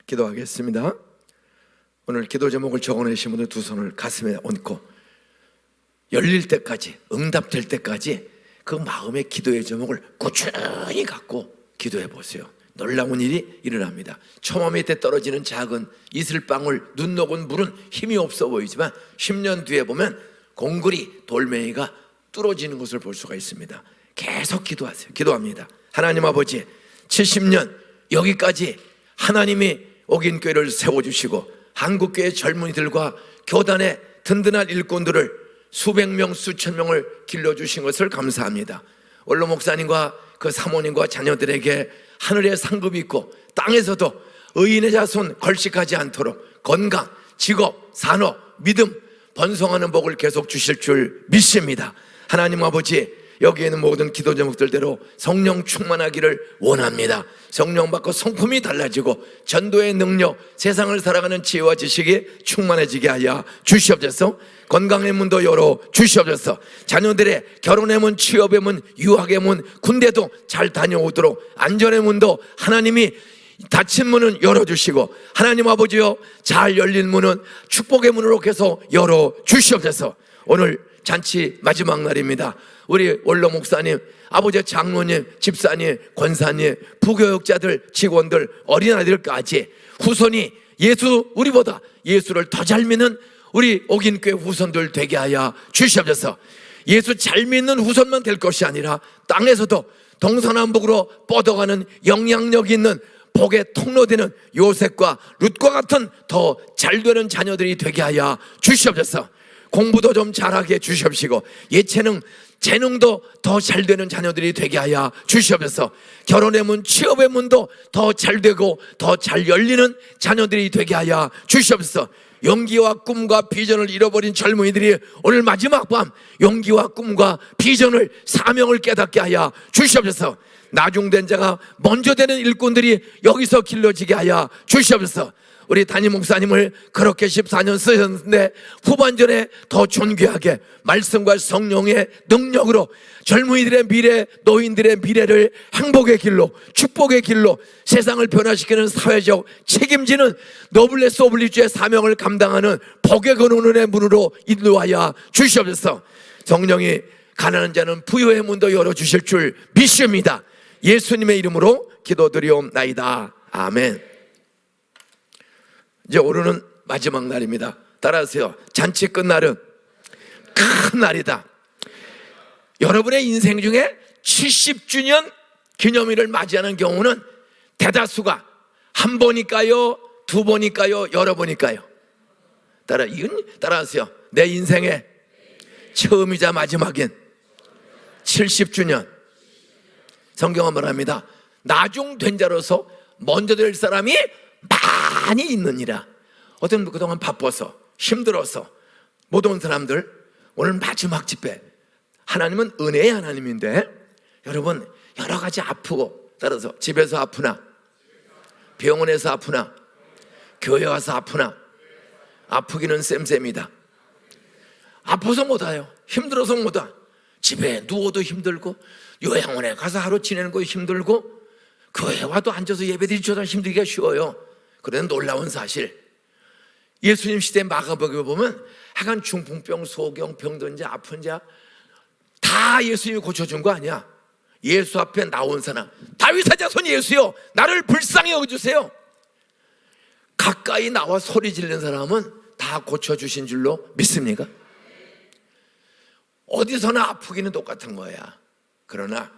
기도하겠습니다. 오늘 기도 제목을 적어내신 분들 두 손을 가슴에 얹고 열릴 때까지, 응답될 때까지 그 마음의 기도의 제목을 꾸준히 갖고 기도해 보세요. 놀라운 일이 일어납니다. 처마 밑에 떨어지는 작은 이슬방울, 눈 녹은 물은 힘이 없어 보이지만 10년 뒤에 보면 공구리, 돌멩이가 뚫어지는 것을 볼 수가 있습니다. 계속 기도하세요. 기도합니다. 하나님 아버지, 70년 여기까지 하나님이 옥인교회를 세워주시고 한국교회 젊은이들과 교단의 든든한 일꾼들을 수백 명, 수천 명을 길러주신 것을 감사합니다. 원로 목사님과 그 사모님과 자녀들에게 하늘의 상급이 있고 땅에서도 의인의 자손 걸식하지 않도록 건강, 직업, 산업, 믿음, 번성하는 복을 계속 주실 줄 믿습니다. 하나님 아버지, 여기에 있는 모든 기도 제목들대로 성령 충만하기를 원합니다. 성령 받고 성품이 달라지고 전도의 능력, 세상을 살아가는 지혜와 지식이 충만해지게 하여 주시옵소서. 건강의 문도 열어 주시옵소서. 자녀들의 결혼의 문, 취업의 문, 유학의 문, 군대도 잘 다녀오도록 안전의 문도 하나님이 닫힌 문은 열어주시고, 하나님 아버지여, 잘 열린 문은 축복의 문으로 계속 열어주시옵소서. 오늘 잔치 마지막 날입니다. 우리 원로 목사님, 아버지 장로님, 집사님, 권사님, 부교육자들, 직원들, 어린아이들까지 후손이 우리보다 예수를 더 잘 믿는 우리 옥인교회 후손들 되게 하여 주시옵소서. 예수 잘 믿는 후손만 될 것이 아니라 땅에서도 동서남북으로 뻗어가는 영향력 있는 복의 통로되는 요셉과 룻과 같은 더 잘되는 자녀들이 되게 하여 주시옵소서. 공부도 좀 잘하게 주시옵시고 예체능, 재능도 더 잘되는 자녀들이 되게 하여 주시옵소서. 결혼의 문, 취업의 문도 더 잘되고 더 잘 열리는 자녀들이 되게 하여 주시옵소서. 용기와 꿈과 비전을 잃어버린 젊은이들이 오늘 마지막 밤 용기와 꿈과 비전을, 사명을 깨닫게 하여 주시옵소서. 나중된 자가 먼저 되는 일꾼들이 여기서 길러지게 하여 주시옵소서. 우리 담임 목사님을 그렇게 14년 쓰셨는데 후반전에 더 존귀하게 말씀과 성령의 능력으로 젊은이들의 미래, 노인들의 미래를 행복의 길로, 축복의 길로, 세상을 변화시키는 사회적 책임지는 노블레스 오블리주의 사명을 감당하는 복의 근원의 문으로 인도하여 주시옵소서. 성령이 가난한 자는 부유의 문도 열어주실 줄 믿습니다. 예수님의 이름으로 기도드리옵나이다. 아멘. 이제 오늘은 마지막 날입니다. 따라하세요. 잔치 끝날은 큰 날이다. 여러분의 인생 중에 70주년 기념일을 맞이하는 경우는 대다수가 한 번일까요? 두 번일까요? 여러 번일까요? 따라하세요. 내 인생의 처음이자 마지막인 70주년. 성경은 말합니다. 나중된 자로서 먼저 될 사람이 많이 있느니라. 어떤 그동안 바빠서 힘들어서 못 온 사람들, 오늘 마지막 집회, 하나님은 은혜의 하나님인데 여러분 여러 가지 아프고, 따라서 집에서 아프나, 병원에서 아프나, 교회 와서 아프나, 아프기는 쌤쌤이다. 아파서 못 와요. 힘들어서 못 와. 집에 누워도 힘들고, 요양원에 가서 하루 지내는 거 힘들고, 교회 와도 앉아서 예배드리기보다 힘들기가 쉬워요. 그런데 놀라운 사실, 예수님 시대 마가복음에 보면 하여간 중풍병, 소경, 병든 자, 아픈 자 다 예수님이 고쳐준 거 아니야. 예수 앞에 나온 사람, 다윗의 자손 예수여, 나를 불쌍히 여겨주세요. 가까이 나와 소리 지르는 사람은 다 고쳐주신 줄로 믿습니까? 어디서나 아프기는 똑같은 거야. 그러나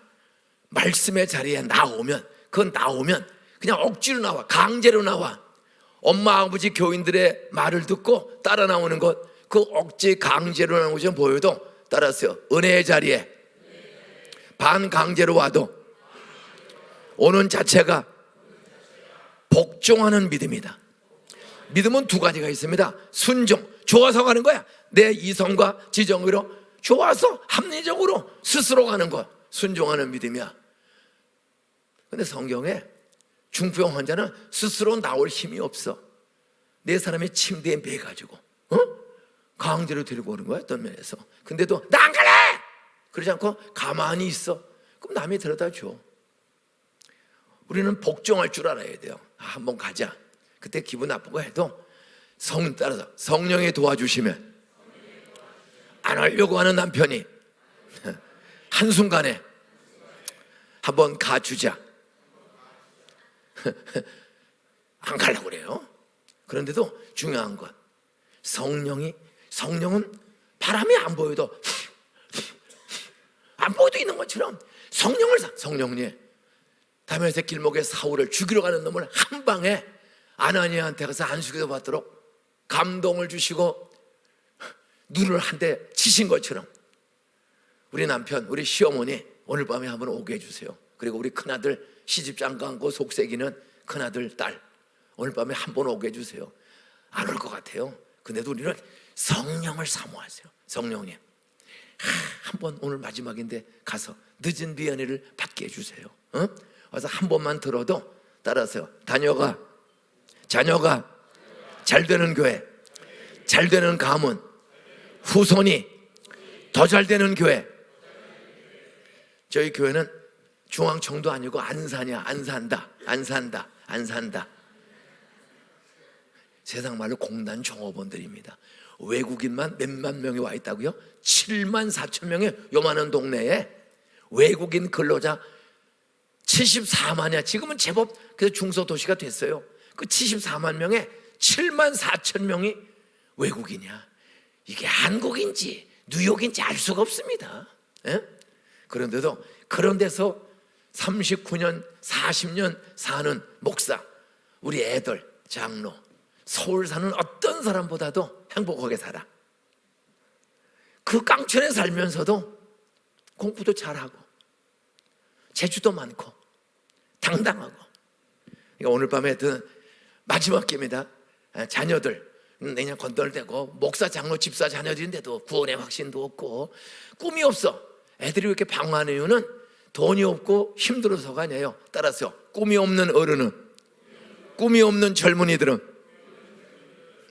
말씀의 자리에 나오면, 그건 나오면 그냥 억지로 나와, 강제로 나와. 엄마 아버지 교인들의 말을 듣고 따라 나오는 것, 그 억지 강제로 나오는 것이 보여도 따라서요, 은혜의 자리에 반강제로 와도 오는 자체가 복종하는 믿음이다. 믿음은 두 가지가 있습니다. 순종, 좋아서 가는 거야. 내 이성과 지정으로 좋아서 합리적으로 스스로 가는 것, 순종하는 믿음이야. 근데 성경에 중풍 환자는 스스로 나올 힘이 없어. 내 사람의 침대에 매가지고 강제로 데리고 오는 거야, 어떤 면에서. 근데도 나 안 갈래! 그러지 않고 가만히 있어. 그럼 남이 데려다 줘. 우리는 복종할 줄 알아야 돼요. 한번 가자. 그때 기분 나쁘고 해도 따라서 성령이 도와주시면 안 하려고 하는 남편이 한순간에 한번 가주자. 안 가려고 그래요. 그런데도 중요한 건 성령은 바람이 안 보여도 있는 것처럼 성령님 다메섹 길목에 사울을 죽이러 가는 놈을 한 방에 아나니아한테 가서 안수기도 받도록 감동을 주시고 눈을 한 대 치신 것처럼 우리 남편, 우리 시어머니 오늘 밤에 한번 오게 해주세요. 그리고 우리 큰아들 시집장가 않고 속색이는 큰아들, 딸 오늘 밤에 한번 오게 해주세요. 안 올 것 같아요. 근데도 우리는 성령을 사모하세요. 성령님 한번 오늘 마지막인데 가서 늦은 미안해를 받게 해주세요. 와서 한 번만 들어도 따라서요. 자녀가 잘 되는 교회, 잘 되는 가문, 후손이 더 잘 되는 교회. 저희 교회는 중앙청도 아니고 안산이야. 안 산다. 세상 말로 공단 종업원들입니다. 외국인만 몇만 명이 와 있다고요? 7만 4천 명의 요만한 동네에 외국인 근로자 74만이야. 지금은 제법 그래서 중소도시가 됐어요. 그 74만 명에 7만 4천 명이 외국인이야. 이게 한국인지 뉴욕인지 알 수가 없습니다. 예? 그런데도 그런 데서 39년 40년 사는 목사, 우리 애들, 장로, 서울 사는 어떤 사람보다도 행복하게 살아. 그 깡촌에 살면서도 공부도 잘하고 재주도 많고 당당하고. 그러니까 오늘 밤에 마지막 기회입니다. 자녀들 내년 건널대고 목사, 장로, 집사 자녀들인데도 구원의 확신도 없고 꿈이 없어. 애들이 왜 이렇게 방황하는 이유는 돈이 없고 힘들어서가 아니에요. 따라서 꿈이 없는 어른은, 꿈이 없는 젊은이들은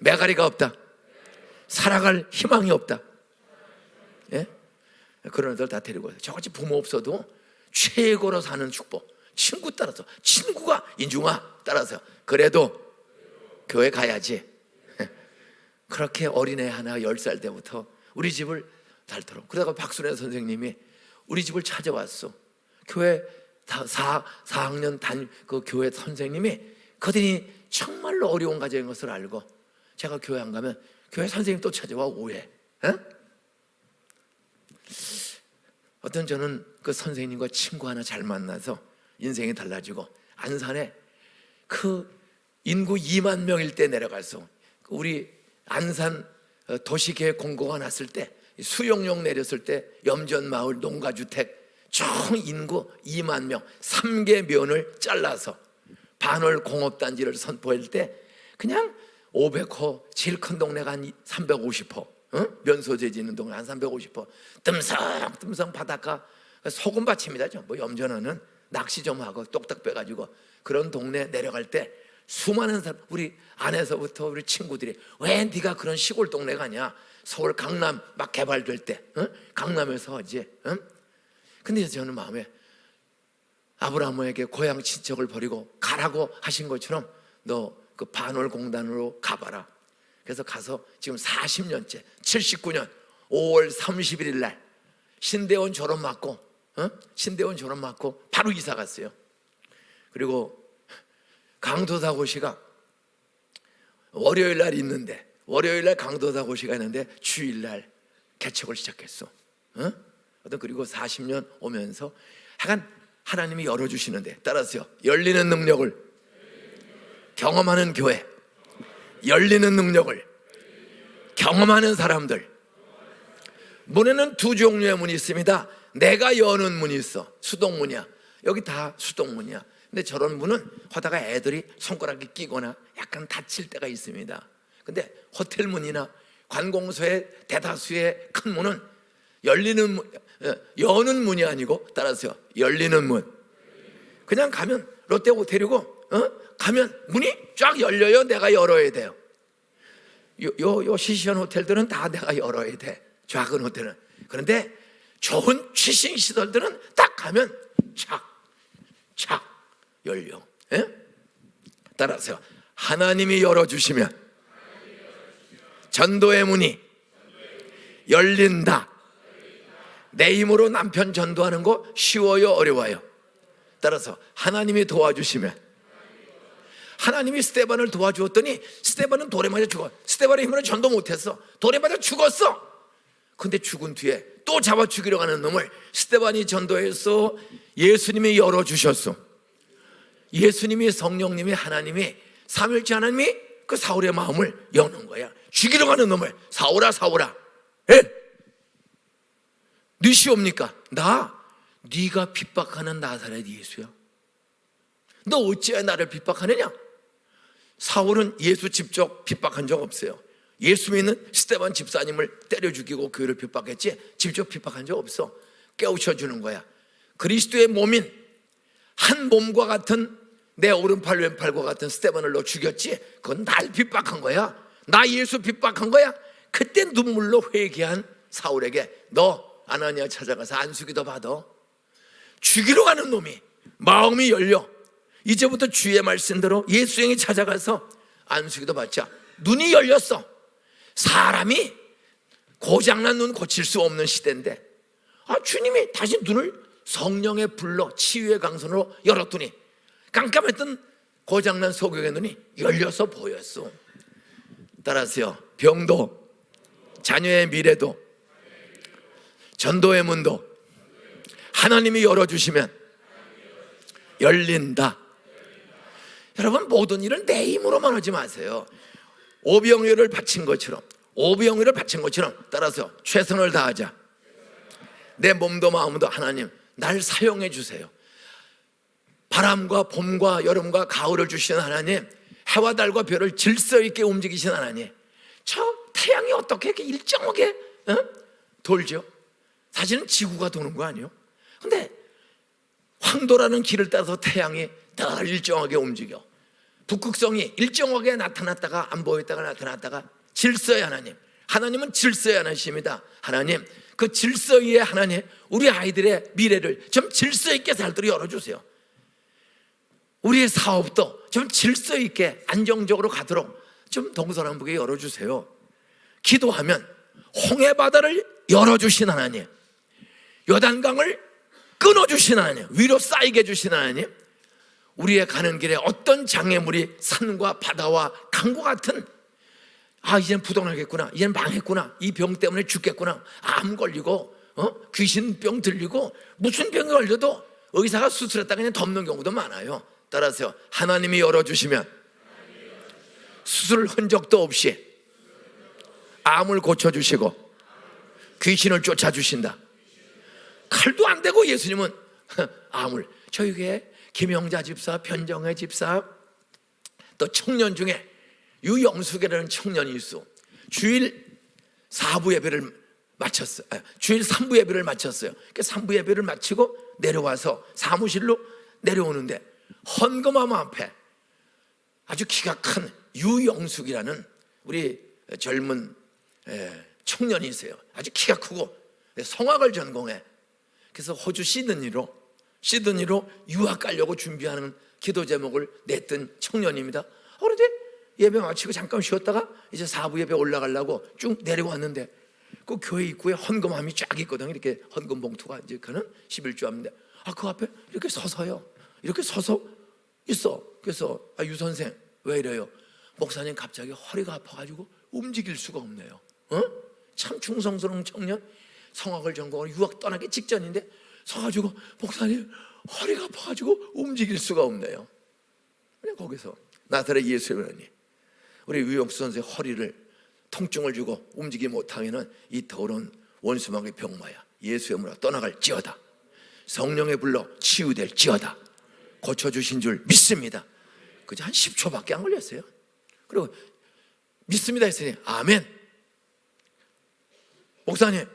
매가리가 없다. 살아갈 희망이 없다. 예? 그런 애들 다 데리고 와요. 저같이 부모 없어도 최고로 사는 축복. 친구 따라서, 친구가 인중아 따라서 그래도 교회 가야지. 그렇게 어린애 하나 10살 때부터 우리 집을 닳도록. 그러다가 박순애 선생님이 우리 집을 찾아왔어. 교회 4학년 그 교회 선생님이 그들이 정말로 어려운 가정인 것을 알고 제가 교회 안 가면 교회 선생님 또 찾아와 오해. 어떤 저는 그 선생님과 친구 하나 잘 만나서 인생이 달라지고 안산에 그 인구 2만 명일 때 내려가서 우리 안산 도시계획 공고가 났을 때 수용용 내렸을 때 염전마을 농가주택 총 인구 2만 명 3개 면을 잘라서 반월 공업단지를 선포할 때 그냥 500호 제일 큰 동네가 한 350호 면소재 짓는 동네 한 350호 뜸성 바닷가 소금밭입니다. 뭐 염전하는 낚시 좀 하고 똑딱 빼가지고 그런 동네 내려갈 때 수많은 사람, 우리 안에서부터 우리 친구들이 왜 네가 그런 시골 동네 가냐? 서울 강남 막 개발될 때 강남에서 하지. 근데 저는 마음에 아브라함에게 고향 친척을 버리고 가라고 하신 것처럼 너 그 반월 공단으로 가봐라. 그래서 가서 지금 40년째 79년 5월 31일 날 신대원 졸업 맞고 바로 이사 갔어요. 그리고 강도사고시가 월요일 날 있는데 월요일 날 강도사고시가 있는데 주일 날 개척을 시작했어. 그리고 40년 오면서 하여간 하나님이 열어주시는데 따라서요. 열리는 능력을 경험하는 교회, 열리는 능력을 경험하는 사람들. 문에는 두 종류의 문이 있습니다. 내가 여는 문이 있어. 수동문이야. 여기 다 수동문이야. 근데 저런 문은 하다가 애들이 손가락이 끼거나 약간 다칠 때가 있습니다. 근데 호텔 문이나 관공서의 대다수의 큰 문은 열리는 문, 여는 문이 아니고 따라서요. 열리는 문. 그냥 가면 롯데 호텔이고 가면 문이 쫙 열려요. 내가 열어야 돼요. 요 시시한 호텔들은 다 내가 열어야 돼. 작은 호텔은. 그런데 좋은 취싱 시설들은 딱 가면 착 열려. 예? 따라서 하나님이 열어주시면 전도의 문이 열린다. 내 힘으로 남편 전도하는 거 쉬워요, 어려워요? 따라서 하나님이 도와주시면, 하나님이 스데반을 도와주었더니 스데반은 돌에 맞아 죽어. 스데반의 힘으로 전도 못했어. 돌에 맞아 죽었어. 근데 죽은 뒤에 또 잡아 죽이려고 하는 놈을 스데반이 전도해서 예수님이 열어주셨어. 예수님이, 성령님이, 하나님이, 삼위일체 하나님이 그 사울의 마음을 여는 거야. 죽이려고 하는 놈을 사울아, 사울아, 네 시옵니까? 네가 핍박하는 나사렛 예수야. 너 어찌해 나를 핍박하느냐? 사울은 예수 직접 핍박한 적 없어요. 예수 믿는 스데반 집사님을 때려 죽이고 교회를 핍박했지 직접 핍박한 적 없어. 깨우쳐 주는 거야. 그리스도의 몸인 한 몸과 같은 내 오른팔 왼팔과 같은 스데반을 너 죽였지? 그건 날 핍박한 거야. 나 예수 핍박한 거야. 그때 눈물로 회개한 사울에게 너 아나니아 찾아가서 안수기도 받아. 죽이러 가는 놈이 마음이 열려 이제부터 주의 말씀대로 예수님이 찾아가서 안수기도 받자. 눈이 열렸어. 사람이 고장난 눈 고칠 수 없는 시대인데 주님이 다시 눈을 성령의 불로 치유의 강선으로 열었더니 깜깜했던 고장난 소경의 눈이 열려서 보였어. 따라서요, 병도, 자녀의 미래도, 전도의 문도 하나님이 열어주시면 열린다. 여러분, 모든 일은 내 힘으로만 하지 마세요. 오병이어를 바친 것처럼, 따라서 최선을 다하자. 내 몸도 마음도 하나님 날 사용해 주세요. 바람과 봄과 여름과 가을을 주시는 하나님, 해와 달과 별을 질서 있게 움직이시는 하나님, 저 태양이 어떻게 이렇게 일정하게 돌죠? 사실은 지구가 도는 거 아니에요? 근데 황도라는 길을 따라서 태양이 늘 일정하게 움직여. 북극성이 일정하게 나타났다가 안 보였다가 나타났다가 질서의 하나님, 하나님은 질서의 하나님입니다. 하나님, 그 질서 위에 하나님, 우리 아이들의 미래를 좀 질서 있게 살도록 열어주세요. 우리의 사업도 좀 질서 있게 안정적으로 가도록 좀 동서남북에 열어주세요. 기도하면 홍해 바다를 열어주신 하나님, 요단강을 끊어주신 하나님, 위로 쌓이게 해주신 하나님, 우리의 가는 길에 어떤 장애물이 산과 바다와 강과 같은 이젠 부동하겠구나, 이젠 망했구나, 이 병 때문에 죽겠구나, 암 걸리고 귀신병 들리고 무슨 병이 걸려도 의사가 수술했다 그냥 덮는 경우도 많아요. 따라서 하나님이 열어주시면 수술 흔적도 없이 암을 고쳐주시고 귀신을 쫓아주신다. 칼도 안 되고 예수님은 암을, 저희 교회 김영자 집사, 변정혜 집사, 또 청년 중에 유영숙이라는 청년이 있어. 주일 4부 예배를 마쳤어요. 주일 3부 예배를 마쳤어요. 3부 예배를 마치고 내려와서 사무실로 내려오는데 헌금함 앞에 아주 키가 큰 유영숙이라는 우리 젊은 청년이 있어요. 아주 키가 크고 성악을 전공해. 그래서 호주 시드니로 유학 가려고 준비하는 기도 제목을 냈던 청년입니다. 그런데 예배 마치고 잠깐 쉬었다가 이제 4부 예배 올라가려고 쭉 내려왔는데 그 교회 입구에 헌금함이 쫙 있거든요. 이렇게 헌금 봉투가 이제 그는 11조합인데 그 앞에 이렇게 서서요. 이렇게 서서 있어. 그래서 유 선생 왜 이래요? 목사님 갑자기 허리가 아파가지고 움직일 수가 없네요. 참 충성스러운 청년, 성악을 전공하고 유학 떠나기 직전인데 서가지고 목사님 허리가 아파가지고 움직일 수가 없네요. 그냥 거기서 나사렛 예수님이 우리 유영수 선생 허리를 통증을 주고 움직이지 못하면은 이 더러운 원수마귀 병마야 예수의 이름으로 떠나갈지어다. 성령의 불로 치유될지어다. 고쳐주신 줄 믿습니다. 그저 한 10초밖에 안 걸렸어요. 그리고 믿습니다 했으니 아멘. 목사님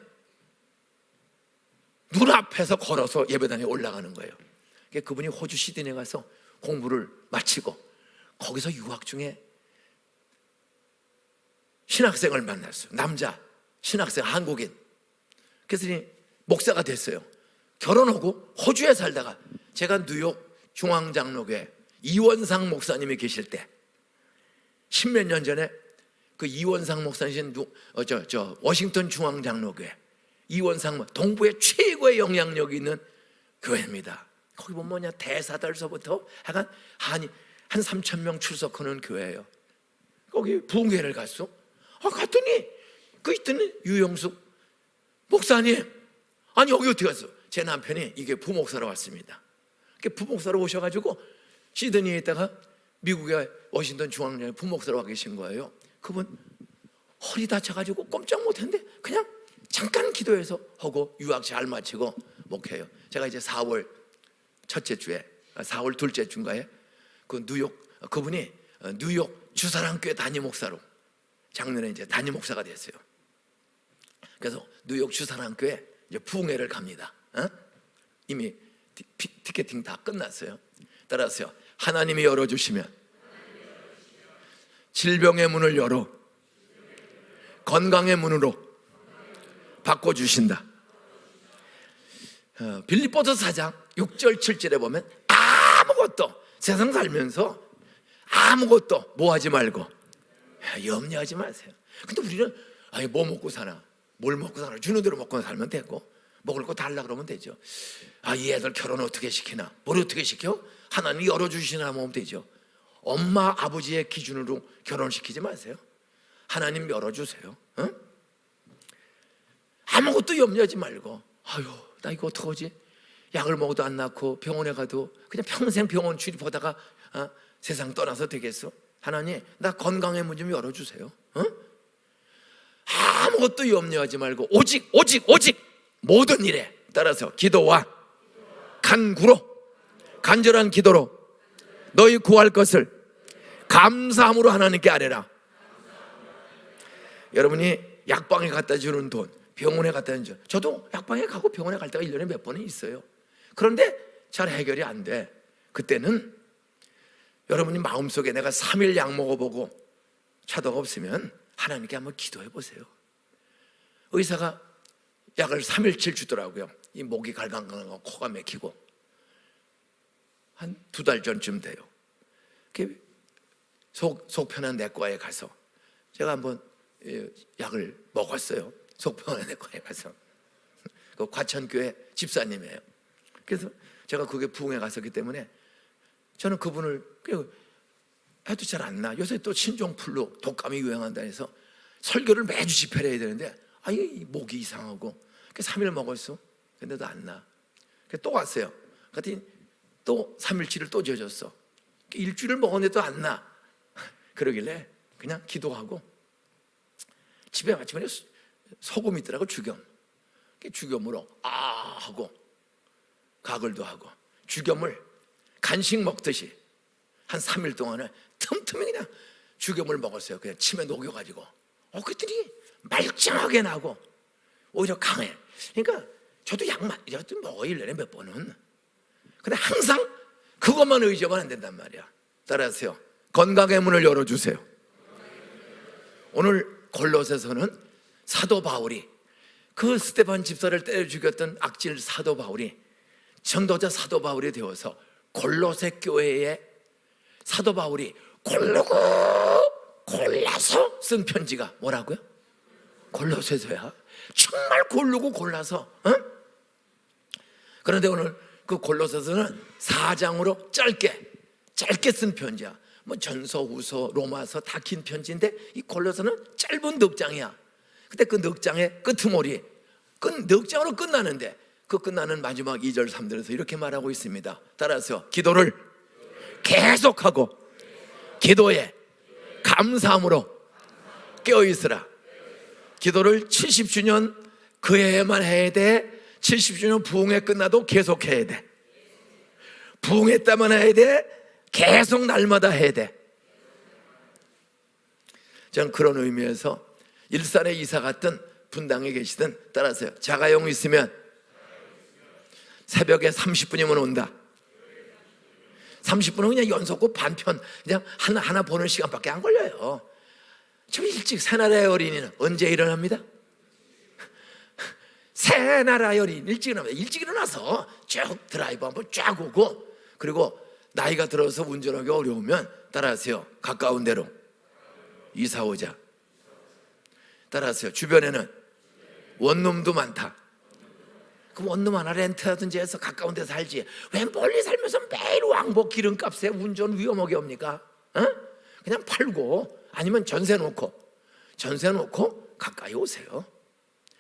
눈앞에서 걸어서 예배당에 올라가는 거예요. 그분이 호주 시드니에 가서 공부를 마치고 거기서 유학 중에 신학생을 만났어요. 남자 신학생 한국인. 그래서 목사가 됐어요. 결혼하고 호주에 살다가 제가 뉴욕 중앙장로교회 이원상 목사님이 계실 때 십몇 년 전에 그 이원상 목사님 워싱턴 중앙장로교회 이원상 동부의 최고의 영향력이 있는 교회입니다. 거기 보면 뭐냐 대사달서부터 약간 한 3,000명 출석하는 교회예요. 거기 부흥회를 갔어. 갔더니 그 있던 유영숙 목사님, 아니 여기 어떻게 갔어? 제 남편이 이게 부목사로 왔습니다. 부목사로 오셔가지고 시드니에 있다가 미국의 워싱턴 중앙장로교회 부목사로 와 계신 거예요. 그분 허리 다쳐가지고 꼼짝 못했는데 그냥 잠깐 기도해서 하고 유학 잘 마치고 목회해요. 제가 이제 4월 첫째 주에 4월 둘째 주인가에 그 그분이 뉴욕 주사랑교회 담임 목사로 작년에 이제 담임 목사가 됐어요. 그래서 뉴욕 주사랑교회 이제 부흥회를 갑니다. 이미 티켓팅 다 끝났어요. 따라서요, 하나님이 열어주시면 질병의 문을 열어 건강의 문으로 바꿔주신다. 빌립보서 4장 6절 7절에 보면 아무것도 세상 살면서 아무것도 뭐 하지 말고 염려하지 마세요. 근데 우리는 뭐 먹고 사나, 뭘 먹고 사나, 주는 대로 먹고 살면 되고 먹을 거 달라 그러면 되죠. 이 애들 결혼 어떻게 시키나, 뭘 어떻게 시켜? 하나님이 열어주시나 하면 되죠. 엄마 아버지의 기준으로 결혼시키지 마세요. 하나님 열어주세요. 아무것도 염려하지 말고 나 이거 어떡하지? 약을 먹어도 안 낫고 병원에 가도 그냥 평생 병원 출입하다가 세상 떠나서 되겠어? 하나님 나 건강의 문 좀 열어주세요. 아무것도 염려하지 말고 오직 모든 일에 따라서 기도와 간구로 간절한 기도로 너희 구할 것을 감사함으로 하나님께 아뢰라. 여러분이 약방에 갖다 주는 돈, 병원에 갖다 주는 돈, 저도 약방에 가고 병원에 갈 때가 1년에 몇 번은 있어요. 그런데 잘 해결이 안 돼. 그때는 여러분이 마음속에 내가 3일 약 먹어보고 차도가 없으면 하나님께 한번 기도해 보세요. 의사가 약을 3일치 주더라고요. 이 목이 갈강강하고 코가 막히고 한 2달 전쯤 돼요. 속 편한 내과에 가서 제가 한번 약을 먹었어요. 속 편한 내과에 가서. 그 과천교회 집사님이에요. 그래서 제가 그게 부흥회 갔었기 때문에 저는 그분을 해도 잘 안 나. 요새 또 신종플루 독감이 유행한다 해서 설교를 매주 집회를 해야 되는데 이 목이 이상하고 3일 먹었어. 근데도 안 나. 또 갔어요. 그랬더니 또 3일치를 또 지어줬어. 일주일을 먹었는데도 안 나. 그러길래 그냥 기도하고 집에 마침에 소금 있더라고. 죽염으로 하고 가글도 하고 죽염을 간식 먹듯이 한 3일 동안을 틈틈이 그냥 죽염을 먹었어요. 그냥 침에 녹여가지고 그랬더니 말짱하게 나고 오히려 강해. 그러니까 저도 약만 먹어 1년에 몇 번은. 근데 항상 그것만 의지하면 안 된단 말이야. 따라하세요. 건강의 문을 열어주세요. 오늘 골로새서는 사도 바울이 그 스데반 집사를 때려 죽였던 악질 사도 바울이 전도자 사도 바울이 되어서 골로새 교회에 사도 바울이 고르고 골라서 쓴 편지가 뭐라고요? 골로새서야. 정말 고르고 골라서. 그런데 오늘 그 골로새서는 4장으로 짧게 쓴 편지야. 뭐 전서, 후서, 로마서 다 긴 편지인데 이 골로새는 짧은 넉장이야. 근데 그 넉장의 끄트머리, 넉장으로 끝나는데 그 끝나는 마지막 2절 3절에서 이렇게 말하고 있습니다. 따라서 기도를 계속하고 기도에 감사함으로 깨어있으라. 기도를 70주년 그 해에만 해야 돼. 70주년 부흥회 끝나도 계속 해야 돼. 부흥회 때만 해야 돼. 계속 날마다 해야 돼. 저는 그런 의미에서 일산에 이사 갔던 분당에 계시든 따라서요. 자가용 있으면 새벽에 30분이면 온다. 30분은 그냥 연속고 반편 그냥 하나 보는 시간밖에 안 걸려요. 좀 일찍 새나라의 어린이는 언제 일어납니다? 새나라의 어린이 일찍 일어납니다. 일찍 일어나서 쭉 드라이브 한번 쫙 오고, 그리고 나이가 들어서 운전하기 어려우면 따라하세요. 가까운 데로 이사 오자. 따라하세요. 주변에는 원룸도 많다. 그럼 원룸 하나 렌트하든지 해서 가까운 데 살지. 왜 멀리 살면서 매일 왕복 기름값에 운전 위험하게 옵니까? 그냥 팔고 아니면 전세 놓고 가까이 오세요.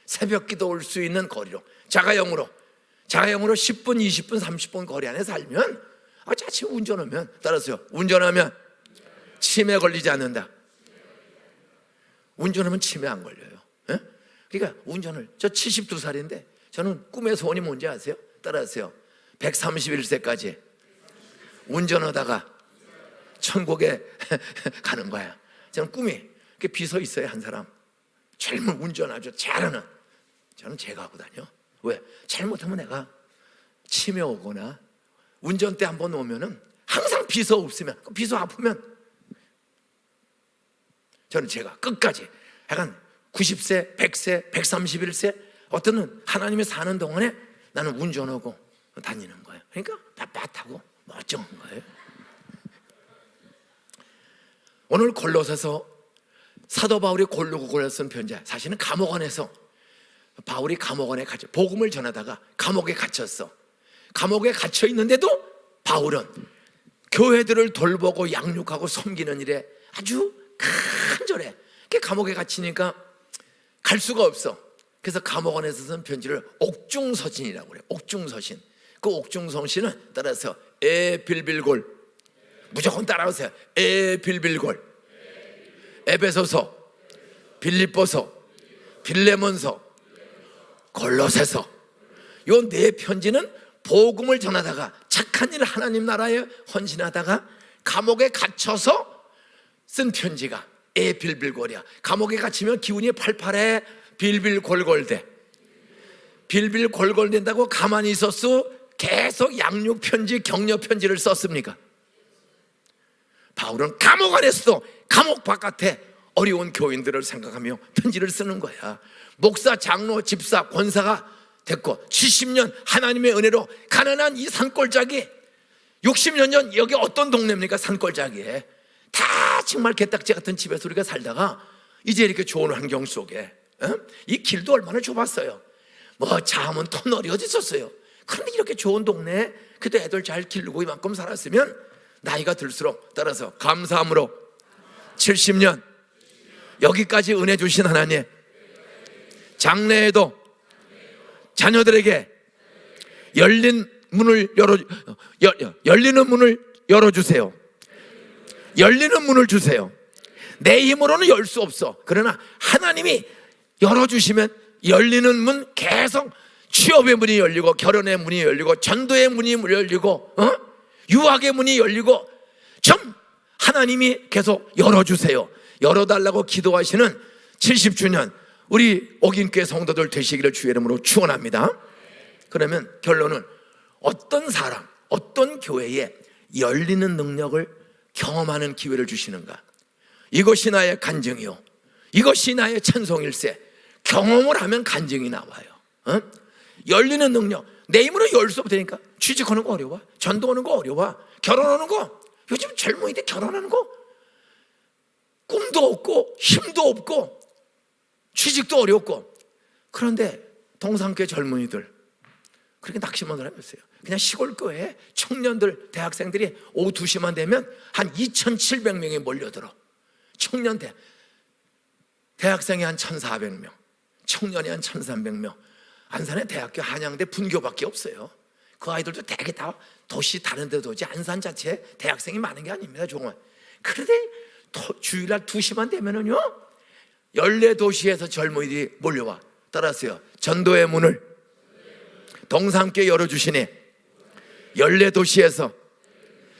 새벽 기도 올 수 있는 거리로 자가용으로 10분, 20분, 30분 거리 안에 살면 자칫 운전하면, 따라서요, 운전하면 치매 걸리지 않는다. 운전하면 치매 안 걸려요. 그러니까 운전을, 저 72살인데 저는 꿈의 소원이 뭔지 아세요? 따라하세요. 131세까지 운전하다가 천국에 가는 거야. 저는 꿈이 비서 있어요. 한 사람 젊은 운전 아주 잘하는. 저는 제가 하고 다녀. 왜? 잘못하면 내가 치매 오거나 운전대 한번 오면은 항상 비서 없으면, 비서 아프면 저는 제가 끝까지 약간 90세, 100세, 131세 어떤 하나님이 사는 동안에 나는 운전하고 다니는 거예요. 그러니까 빳빳하고 멀쩡한 거예요. 오늘 골로새서 사도 바울이 골로새서 쓴 편지야. 사실은 감옥 안에서 바울이 감옥 안에 갇혀 복음을 전하다가 감옥에 갇혔어. 감옥에 갇혀 있는데도 바울은 교회들을 돌보고 양육하고 섬기는 일에 아주 간절해. 감옥에 갇히니까 갈 수가 없어. 그래서 감옥 안에서 쓴 편지를 옥중서신이라고 그래요. 옥중서신. 그 옥중서신은 따라서 에빌빌골, 무조건 따라오세요. 에빌빌골, 에베소서, 빌립보서, 빌레몬서, 골로새서, 요 네 편지는 복음을 전하다가 착한 일 하나님 나라에 헌신하다가 감옥에 갇혀서 쓴 편지가 에빌빌골이야. 감옥에 갇히면 기운이 팔팔해. 빌빌골골대. 빌빌골골된다고 가만히 있었어? 계속 양육 편지, 격려 편지를 썼습니까? 바울은 감옥 안에서도 감옥 바깥에 어려운 교인들을 생각하며 편지를 쓰는 거야. 목사, 장로, 집사, 권사가 됐고 70년 하나님의 은혜로 가난한 이 산골짜기, 60년 전 여기 어떤 동네입니까? 산골짜기에 다 정말 개딱지 같은 집에서 우리가 살다가 이제 이렇게 좋은 환경 속에, 이 길도 얼마나 좁았어요. 뭐 자하면 터널이 어디 있었어요. 그런데 이렇게 좋은 동네에 그래도 애들 잘 기르고 이만큼 살았으면 나이가 들수록 따라서 감사함으로 70년 여기까지 은혜 주신 하나님, 장래에도 자녀들에게 열리는 문을 열어주세요. 열리는 문을 주세요. 내 힘으로는 열 수 없어. 그러나 하나님이 열어주시면 열리는 문, 계속 취업의 문이 열리고, 결혼의 문이 열리고, 전도의 문이 열리고, 유학의 문이 열리고, 좀 하나님이 계속 열어주세요. 열어달라고 기도하시는 70주년 우리 옥인교회 성도들 되시기를 주의 이름으로 축원합니다. 그러면 결론은 어떤 사람, 어떤 교회에 열리는 능력을 경험하는 기회를 주시는가? 이것이 나의 간증이요, 이것이 나의 찬송일세. 경험을 하면 간증이 나와요. 열리는 능력, 내 힘으로 열 수 없다니까. 취직하는 거 어려워, 전도하는 거 어려워, 결혼하는 거, 요즘 젊은이들 결혼하는 거 꿈도 없고 힘도 없고 취직도 어렵고. 그런데 동산교회 젊은이들 그렇게 낙심한 사람이 없어요. 그냥 시골 교회에 청년들, 대학생들이 오후 2시만 되면 한 2,700명이 몰려들어. 청년 대학생이 한 1,400명, 청년이 한 1,300명. 안산에 대학교, 한양대, 분교밖에 없어요. 그 아이들도 되게 다 도시 다른 데도 오지, 안산 자체에 대학생이 많은 게 아닙니다. 종원. 그런데 주일날 2시만 되면은요, 14도시에서 젊은이들이 몰려와. 따라하세요. 전도의 문을 동산교회 열어주시니 14도시에서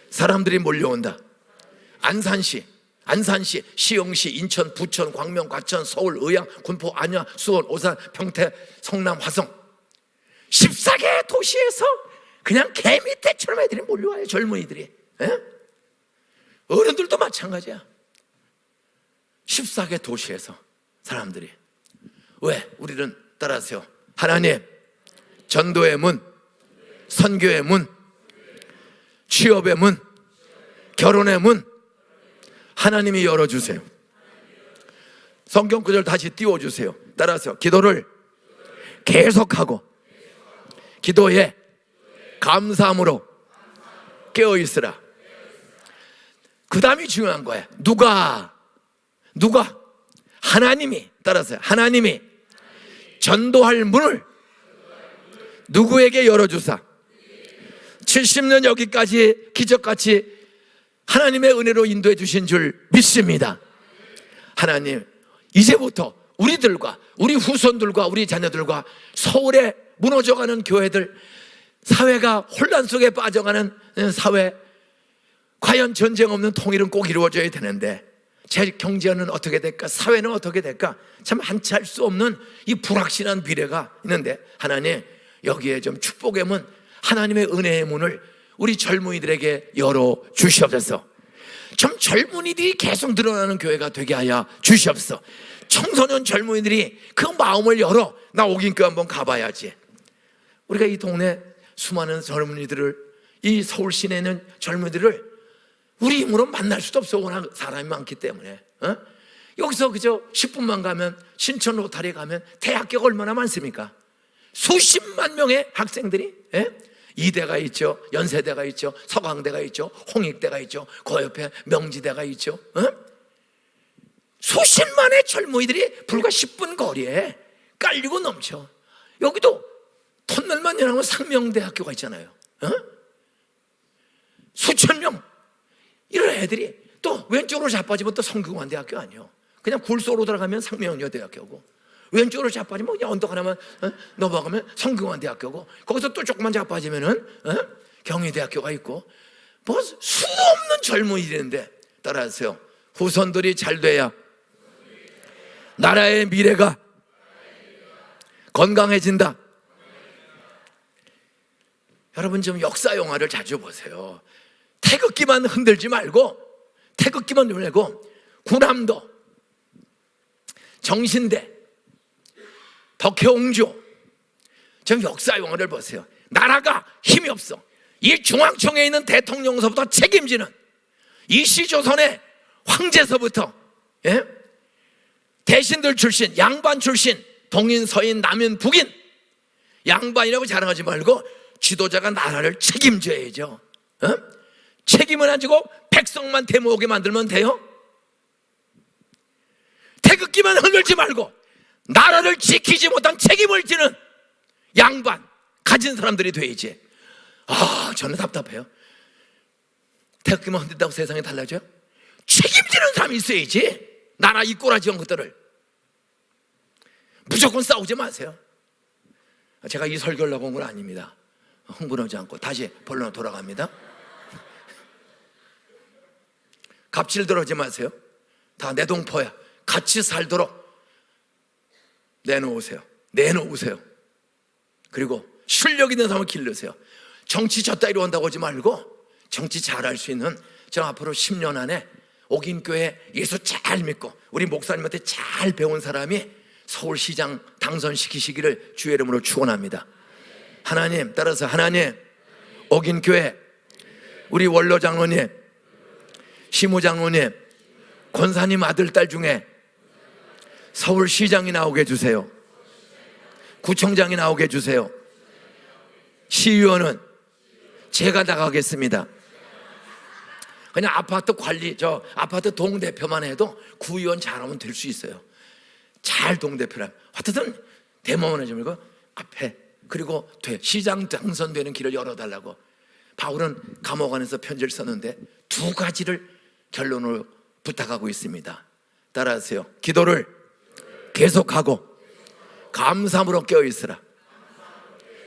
사람들이 몰려온다. 안산시, 시흥시, 인천, 부천, 광명, 과천, 서울, 의왕, 군포, 안양, 수원, 오산, 평택, 성남, 화성 14개 도시에서 그냥 개미떼처럼 애들이 몰려와요. 젊은이들이. 어른들도 마찬가지야. 14개 도시에서 사람들이. 왜? 우리는 따라하세요. 하나님, 전도의 문, 선교의 문, 취업의 문, 결혼의 문 하나님이 열어주세요. 성경 구절 다시 띄워주세요. 따라서 기도를 계속하고 기도에 감사함으로 깨어있으라. 그 다음이 중요한 거예요. 누가 하나님이, 따라서 하나님이 전도할 문을 누구에게 열어주사 70년 여기까지 기적같이 하나님의 은혜로 인도해 주신 줄 믿습니다. 하나님, 이제부터 우리들과 우리 후손들과 우리 자녀들과 서울에 무너져가는 교회들, 사회가 혼란 속에 빠져가는 사회, 과연 전쟁 없는 통일은 꼭 이루어져야 되는데 제 경제는 어떻게 될까? 사회는 어떻게 될까? 참 한치 알 수 없는 이 불확실한 미래가 있는데, 하나님 여기에 좀 축복의 문, 하나님의 은혜의 문을 우리 젊은이들에게 열어 주시옵소서. 좀 젊은이들이 계속 늘어나는 교회가 되게 하여 주시옵소서. 청소년 젊은이들이 그 마음을 열어, 나 옥인교회 한번 가봐야지. 우리가 이 동네 수많은 젊은이들을, 이 서울 시내에는 젊은이들을 우리 힘으로 만날 수도 없어. 워낙 사람이 많기 때문에. 여기서 그저 10분만 가면, 신천 로타리 가면 대학교가 얼마나 많습니까? 수십만 명의 학생들이, 이대가 있죠, 연세대가 있죠, 서강대가 있죠, 홍익대가 있죠, 그 옆에 명지대가 있죠. 수십만의 젊은이들이 불과 10분 거리에 깔리고 넘쳐. 여기도 터널만 지나면 상명대학교가 있잖아요. 수천 명. 이런 애들이 또 왼쪽으로 자빠지면 또 성균관대학교 아니에요. 그냥 굴소로 들어가면 상명여대학교고, 왼쪽으로 자빠지면 그냥 언덕 하나만 넘어가면 성균관대학교고, 거기서 또 조금만 자빠지면은 경희대학교가 있고, 뭐 수 없는 젊은이들인데, 따라하세요. 후손들이 잘 돼야 나라의 미래가 건강해진다. 여러분 좀 역사 영화를 자주 보세요. 태극기만 흔들지 말고, 태극기만 흔들고 군함도, 정신대, 덕혜옹주, 좀 역사 영화를 보세요. 나라가 힘이 없어. 이 중앙청에 있는 대통령서부터 책임지는 이시조선의 황제서부터, 대신들 출신, 양반 출신, 동인, 서인, 남인, 북인, 양반이라고 자랑하지 말고 지도자가 나라를 책임져야죠. 책임을 안 지고 백성만 데모오게 만들면 돼요? 태극기만 흔들지 말고 나라를 지키지 못한 책임을 지는 양반, 가진 사람들이 돼야지. 저는 답답해요. 태극기만 흔든다고 세상이 달라져요? 책임지는 사람이 있어야지. 나라 이 꼬라지한 것들을 무조건 싸우지 마세요. 제가 이 설교를 하고 온 건 아닙니다. 흥분하지 않고 다시 본론으로 돌아갑니다. 갑질 들어오지 마세요. 다 내 동포야. 같이 살도록 내놓으세요. 그리고 실력 있는 사람을 기르세요. 정치 저 따위로 한다고 하지 말고 정치 잘할 수 있는, 저 앞으로 10년 안에 옥인교회 예수 잘 믿고 우리 목사님한테 잘 배운 사람이 서울시장 당선시키시기를 주의 이름으로 축원합니다. 하나님, 따라서 하나님, 옥인교회 우리 원로장로님, 시무장로님, 권사님 아들 딸 중에 서울시장이 나오게 해주세요. 구청장이 나오게 해주세요. 시의원은 제가 나가겠습니다. 그냥 아파트 관리, 저 아파트 동대표만 해도 구의원 잘하면 될 수 있어요. 잘 동대표라. 어떻든 대모만 하지 말고 앞에, 그리고 시장 당선되는 길을 열어달라고 바울은 감옥 안에서 편지를 썼는데 두 가지를 결론으로 부탁하고 있습니다. 따라하세요. 기도를 계속하고 감사함으로 깨어있으라.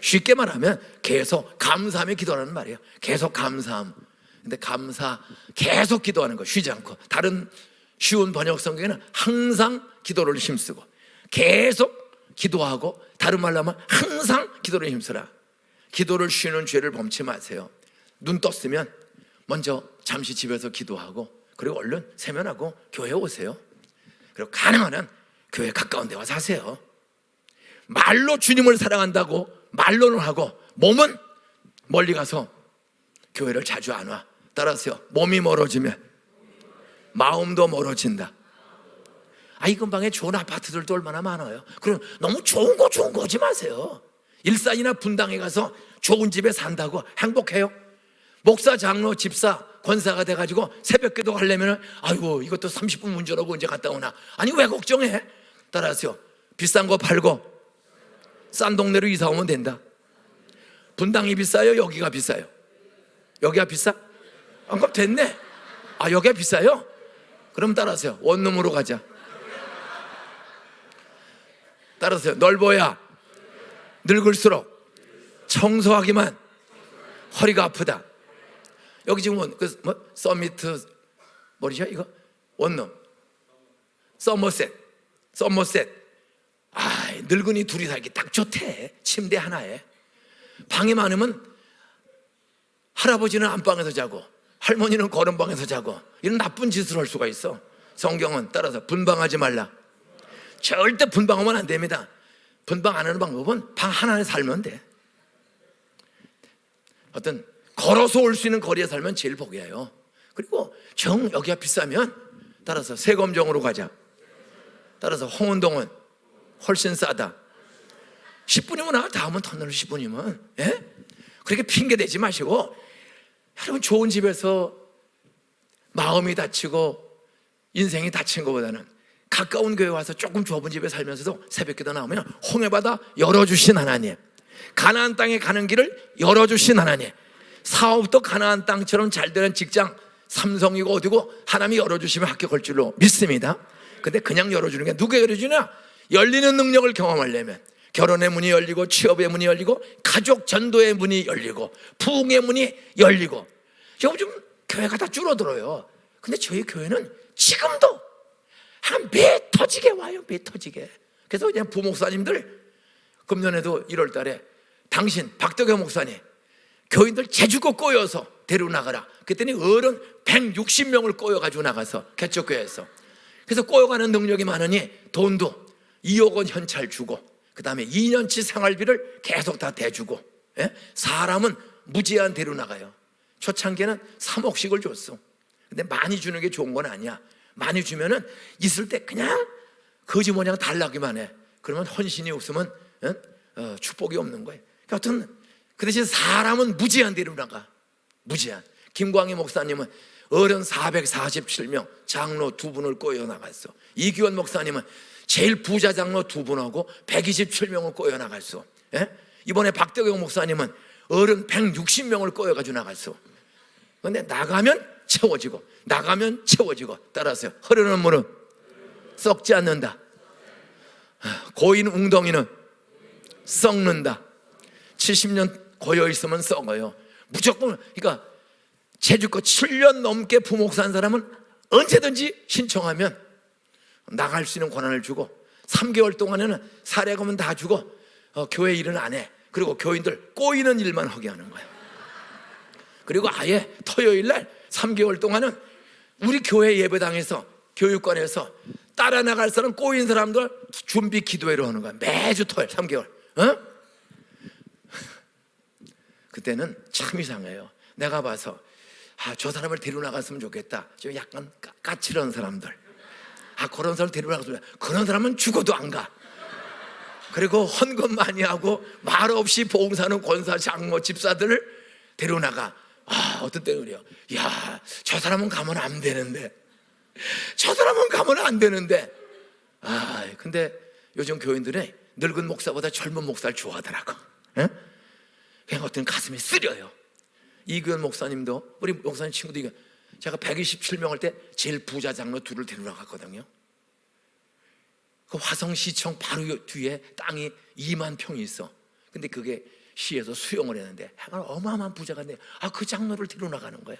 쉽게 말하면 계속 감사하며 기도하는 말이에요. 계속 감사함. 근데 감사, 계속 기도하는 거 쉬지 않고. 다른 쉬운 번역 성경에는 항상 기도를 힘쓰고, 계속 기도하고, 다른 말로 하면 항상 기도를 힘쓰라. 기도를 쉬는 죄를 범치 마세요. 눈 떴으면 먼저 잠시 집에서 기도하고, 그리고 얼른 세면하고 교회에 오세요. 그리고 가능한 한 교회 가까운 데 와서 하세요. 말로 주님을 사랑한다고 말로는 하고 몸은 멀리 가서 교회를 자주 안 와. 따라서요. 몸이 멀어지면 마음도 멀어진다. 이 근방에 좋은 아파트들도 얼마나 많아요. 그럼 너무 좋은 거 오지 마세요. 일산이나 분당에 가서 좋은 집에 산다고 행복해요? 목사, 장로, 집사, 권사가 돼가지고 새벽기도 하려면 아이고 이것도 30분 운전하고 언제 갔다 오나. 아니 왜 걱정해? 따라하세요. 비싼 거 팔고 싼 동네로 이사 오면 된다. 분당이 비싸요? 여기가 비싸요? 여기가 비싸? 그럼 됐네. 여기가 비싸요? 그럼 따라하세요. 원룸으로 가자. 따라하세요. 넓어야 늙을수록 청소하기만 허리가 아프다. 여기 지금 서미트 뭐죠 이거? 원룸 서머셋. 늙은이 둘이 살기 딱 좋대. 침대 하나에. 방이 많으면 할아버지는 안방에서 자고 할머니는 거름방에서 자고 이런 나쁜 짓을 할 수가 있어. 성경은 따라서 분방하지 말라. 절대 분방하면 안 됩니다. 분방 안 하는 방법은 방 하나에 살면 돼. 어떤 걸어서 올 수 있는 거리에 살면 제일 복이에요. 그리고 여기가 비싸면 따라서 세검정으로 가자. 따라서 홍은동은 훨씬 싸다. 10분이면 나 다음은 터널 10분이면 그렇게 핑계 대지 마시고 여러분 좋은 집에서 마음이 다치고 인생이 다친 것보다는 가까운 교회 와서 조금 좁은 집에 살면서도 새벽기도 나오면 홍해바다 열어주신 하나님, 가나안 땅에 가는 길을 열어주신 하나님, 사업도 가나안 땅처럼 잘 되는 직장 삼성이고 어디고 하나님이 열어주시면 합격할 줄로 믿습니다. 근데 그냥 열어주는 게 누가 열어주냐? 열리는 능력을 경험하려면 결혼의 문이 열리고 취업의 문이 열리고 가족 전도의 문이 열리고 부흥의 문이 열리고. 요즘 교회가 다 줄어들어요. 근데 저희 교회는 지금도 매 터지게 와요. 매 터지게. 그래서 그냥 부목사님들 금년에도 1월 달에 당신 박덕영 목사님 교인들 제주도 꼬여서 데려나가라. 그랬더니 어른 160명을 꼬여가지고 나가서 개척교회에서. 그래서 꼬여가는 능력이 많으니 돈도 2억 원 현찰 주고 그 다음에 2년치 생활비를 계속 다 대주고. 사람은 무제한 데려나가요. 초창기에는 3억씩을 줬어. 근데 많이 주는 게 좋은 건 아니야. 많이 주면은 있을 때 그냥 거지 모양 달라기만 해. 그러면 헌신이 없으면 축복이 없는 거예요. 여튼 그 대신 사람은 무제한 데려나가. 무제한. 김광희 목사님은 어른 447명 장로 2분을 꼬여 나갔어. 이규원 목사님은 제일 부자 장로 2분하고 127명을 꼬여 나갔어. 이번에 박덕영 목사님은 어른 160명을 꼬여가지고 나갔어. 그런데 나가면 채워지고 나가면 채워지고. 따라서요. 흐르는 물은 썩지 않는다. 고인 웅덩이는 썩는다. 70년 고여 있으면 썩어요. 무조건. 그러니까 제주껏 7년 넘게 부목사 한 사람은 언제든지 신청하면 나갈 수 있는 권한을 주고 3개월 동안에는 사례금은 다 주고 교회 일은 안 해. 그리고 교인들 꼬이는 일만 하게 하는 거예요. 그리고 아예 토요일 날 3개월 동안은 우리 교회 예배당에서 교육관에서 따라 나갈 사람 꼬인 사람들 준비 기도회로 하는 거야. 매주 토요일 3개월. 그때는 참 이상해요. 내가 봐서 저 사람을 데리고 나갔으면 좋겠다. 좀 약간 까칠한 사람들. 그런 사람을 데리고 나갔으면 좋겠다. 그런 사람은 죽어도 안 가. 그리고 헌금 많이 하고 말 없이 봉사하는 권사, 장로, 집사들을 데리고 나가. 어떤 때는 그래요. 저 사람은 가면 안 되는데. 저 사람은 가면 안 되는데. 근데 요즘 교인들은 늙은 목사보다 젊은 목사를 좋아하더라고. 그냥 어떤 가슴이 쓰려요. 이규현 목사님도 우리 목사님 친구도 제가 127명 할 때 제일 부자 장로 2를 데리러 나갔거든요. 그 화성시청 바로 뒤에 땅이 2만 평이 있어. 근데 그게 시에서 수용을 했는데 어마어마한 부자가 있는데 그 장로를 데리러 나가는 거야.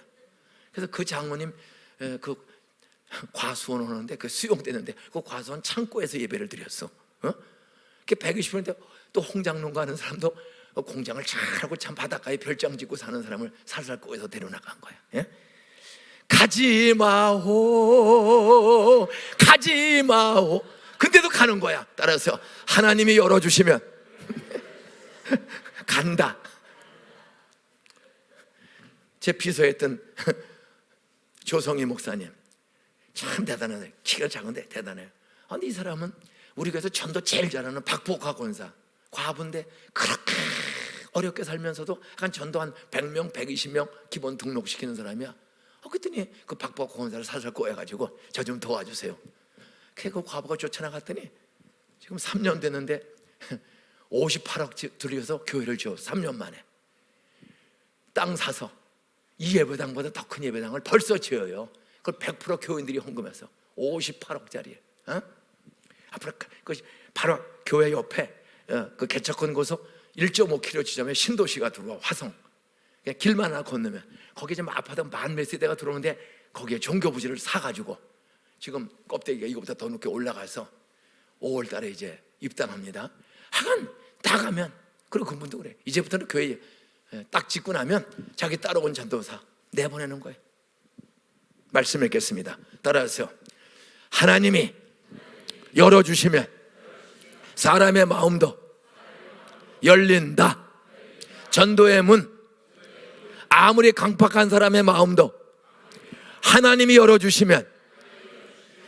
그래서 그 장로님 그 과수원 오는데 그 수용되는데 그 과수원 창고에서 예배를 드렸어. 그 120년대 또 홍장로가 하는 사람도 공장을 잘하고 참 바닷가에 별장 짓고 사는 사람을 살살 꼬여서 데려나간 거야. 가지 마오, 가지 마오. 근데도 가는 거야. 따라서 하나님이 열어주시면 간다. 제 비서했던 조성희 목사님 참 대단하네. 키가 작은데 대단해요. 근데 이 사람은 우리 교회에서 전도 제일 잘하는 박복화 권사, 과부인데 그렇게 어렵게 살면서도 한 전도 한 100명, 120명 기본 등록시키는 사람이야. 그랬더니 그 박복화 권사를 살살 꼬여가지고 저 좀 도와주세요. 그 과부가 쫓아나갔더니 지금 3년 됐는데 58억 들여서 교회를 지어 3년 만에 땅 사서 이 예배당보다 더 큰 예배당을 벌써 지어요. 그걸 100% 교인들이 헌금해서 58억짜리. 앞으로 그 바로 교회 옆에 그 개척한 곳에서 1.5km 지점에 신도시가 들어와. 화성 길만 하나 건너면 거기 좀 아파트 만 몇 세대가 들어오는데 거기에 종교부지를 사가지고 지금 껍데기가 이거보다 더 높게 올라가서 5월 달에 이제 입당합니다. 하간 나가면 그리고 그분도 그래. 이제부터는 교회 딱 짓고 나면 자기 따라온 전도사 내보내는 거예요. 말씀 읽겠습니다. 따라하세요. 하나님이 열어주시면 사람의 마음도 열린다. 전도의 문, 아무리 강팍한 사람의 마음도 하나님이 열어주시면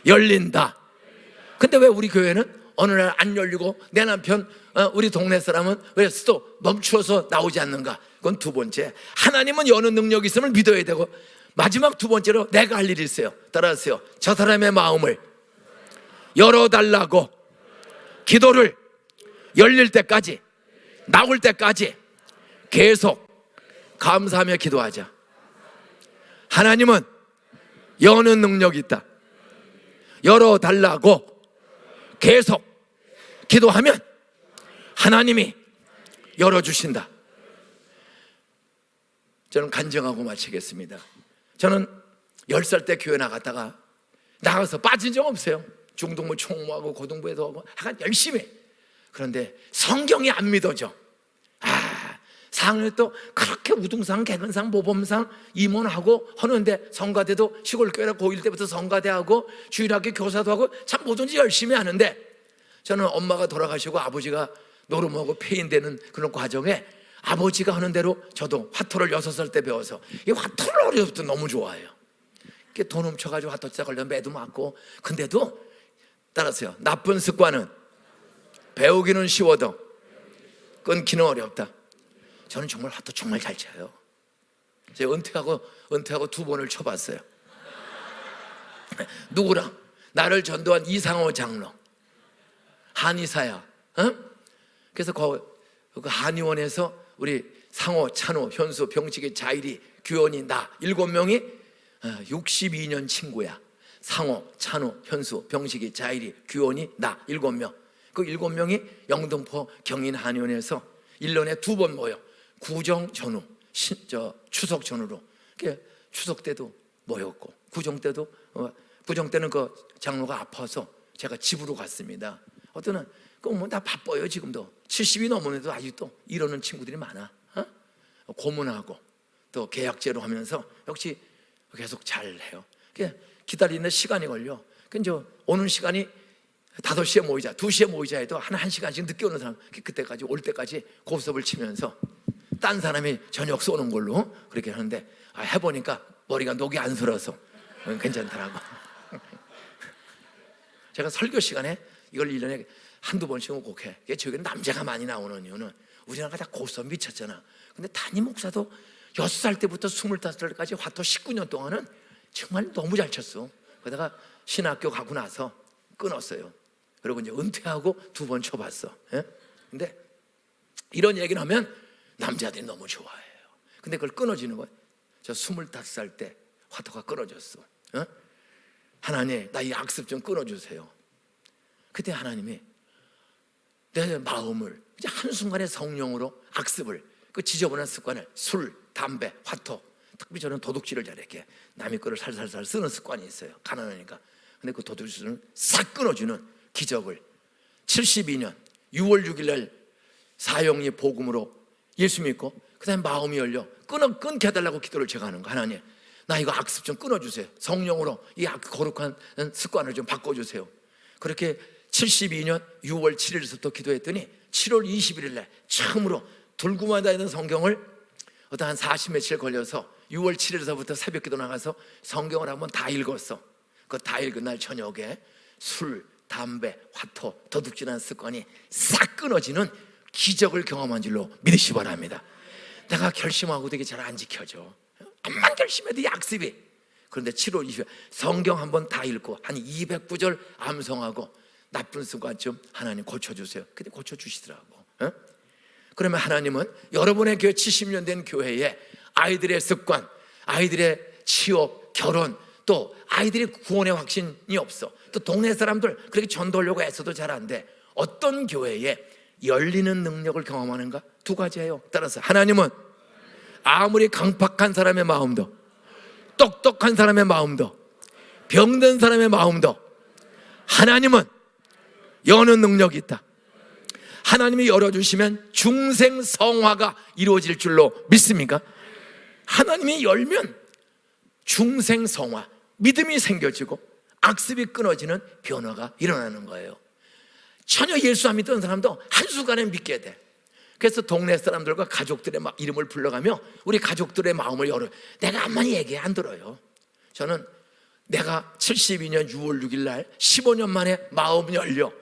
열린다. 근데 왜 우리 교회는 어느 날 안 열리고 내 남편 우리 동네 사람은 왜 또 멈추어서 나오지 않는가? 그건 두 번째, 하나님은 여는 능력이 있음을 믿어야 되고, 마지막 두 번째로 내가 할 일이 있어요. 따라하세요. 저 사람의 마음을 열어달라고 기도를 열릴 때까지, 나올 때까지 계속 감사하며 기도하자. 하나님은 여는 능력이 있다. 열어달라고 계속 기도하면 하나님이 열어주신다. 저는 간증하고 마치겠습니다. 저는 10살 때 교회 나가서 빠진 적 없어요. 중등부 총무하고 고등부에도 하고 약간 열심히. 그런데 성경이 안 믿어져. 4학년 또 그렇게 우등상, 개근상, 모범상, 임원하고 하는데, 성가대도 시골교회라 고1 때부터 성가대하고 주일학교 교사도 하고 참 뭐든지 열심히 하는데, 저는 엄마가 돌아가시고 아버지가 노름하고 폐인되는 그런 과정에 아버지가 하는 대로 저도 화토를 6살 때 배워서, 이 화토를 어려서부터 너무 좋아해요. 이렇게 돈 훔쳐가지고 화토자 걸려 매도 맞고. 근데도 따라서요, 나쁜 습관은 배우기는 쉬워도 끊기는 어렵다. 저는 정말 화토 정말 잘 쳐요. 제가 은퇴하고 2번을 쳐봤어요. 누구랑? 나를 전도한 이상호 장로, 한의사야. 그래서 그 한의원에서 우리 상호, 찬호, 현수, 병식이, 자일이, 규현이, 나 7명이 62년 친구야. 상호, 찬호, 현수, 병식이, 자일이, 규현이, 나 7명. 그 7명이 영등포 경인 한의원에서 1년에 2번 모여. 구정 전후, 추석 전후로. 추석 때도 모였고, 구정 때는 그 장로가 아파서 제가 집으로 갔습니다. 어떤 다 바빠요. 지금도 70이 넘었는데도 아직도 이러는 친구들이 많아. 고문하고 또 계약제로 하면서 역시 계속 잘해요. 기다리는데 시간이 걸려. 이제 오는 시간이 5시에 모이자, 2시에 모이자 해도 한 1시간씩 늦게 오는 사람, 그때까지 올 때까지 고스톱을 치면서 딴 사람이 저녁 쏘는 걸로 그렇게 하는데, 해보니까 머리가 녹이 안 슬어서 괜찮더라고. 제가 설교 시간에 이걸 1년에 한두 번씩은 꼭 해. 저기는 남자가 많이 나오는 이유는 우리나라가 다 고스톱 미쳤잖아. 근데 담임 목사도 6살 때부터 25살까지 화토 19년 동안은 정말 너무 잘 쳤어. 그러다가 신학교 가고 나서 끊었어요. 그리고 이제 은퇴하고 2번 쳐봤어. 근데 이런 얘기를 하면 남자들이 너무 좋아해요. 근데 그걸 끊어지는 거예요. 저 25살 때 화토가 끊어졌어. 하나님, 나 이 악습 좀 끊어주세요. 그때 하나님이 내 마음을 이제 한순간에 성령으로 악습을, 그 지저분한 습관을, 술, 담배, 화토, 특히 저는 도둑질을 잘해. 남의 거를 살살살 쓰는 습관이 있어요. 가난하니까. 근데 그 도둑질을 싹 끊어주는 기적을 72년 6월 6일 날 사형리 복음으로 예수 믿고, 그 다음에 마음이 열려 끊게 해달라고 기도를 제가 하는 거. 하나님, 나 이거 악습 좀 끊어주세요. 성령으로 이 거룩한 습관을 좀 바꿔주세요. 그렇게 72년 6월 7일부터 기도했더니 7월 21일 날 처음으로 들고만 다니던 성경을 한 40며칠 걸려서 6월 7일서부터 새벽 기도 나가서 성경을 한번 다 읽었어. 그거 다 읽은 날 저녁에 술, 담배, 화토, 도둑질하는 습관이 싹 끊어지는 기적을 경험한 줄로 믿으시 바랍니다. 내가 결심하고도 이게 잘 안 지켜져. 암만 결심해도 이 악습이. 그런데 7월 20일 성경 한번 다 읽고 한 200구절 암송하고 나쁜 습관 좀 하나님 고쳐주세요. 근데 고쳐주시더라고. 그러면 하나님은 여러분의 교회 70년 된 교회에 아이들의 습관, 아이들의 취업, 결혼, 또 아이들이 구원의 확신이 없어. 또 동네 사람들 그렇게 전도하려고 애써도 잘 안 돼. 어떤 교회에 열리는 능력을 경험하는가? 두 가지예요. 따라서 하나님은 아무리 강팍한 사람의 마음도, 똑똑한 사람의 마음도, 병든 사람의 마음도 하나님은 여는 능력이 있다. 하나님이 열어주시면 중생성화가 이루어질 줄로 믿습니까? 하나님이 열면 중생성화, 믿음이 생겨지고 악습이 끊어지는 변화가 일어나는 거예요. 전혀 예수 안 믿던 사람도 한순간에 믿게 돼. 그래서 동네 사람들과 가족들의 이름을 불러가며 우리 가족들의 마음을 열어. 내가 암만 얘기 안 들어요. 저는 내가 72년 6월 6일 날 15년 만에 마음 열려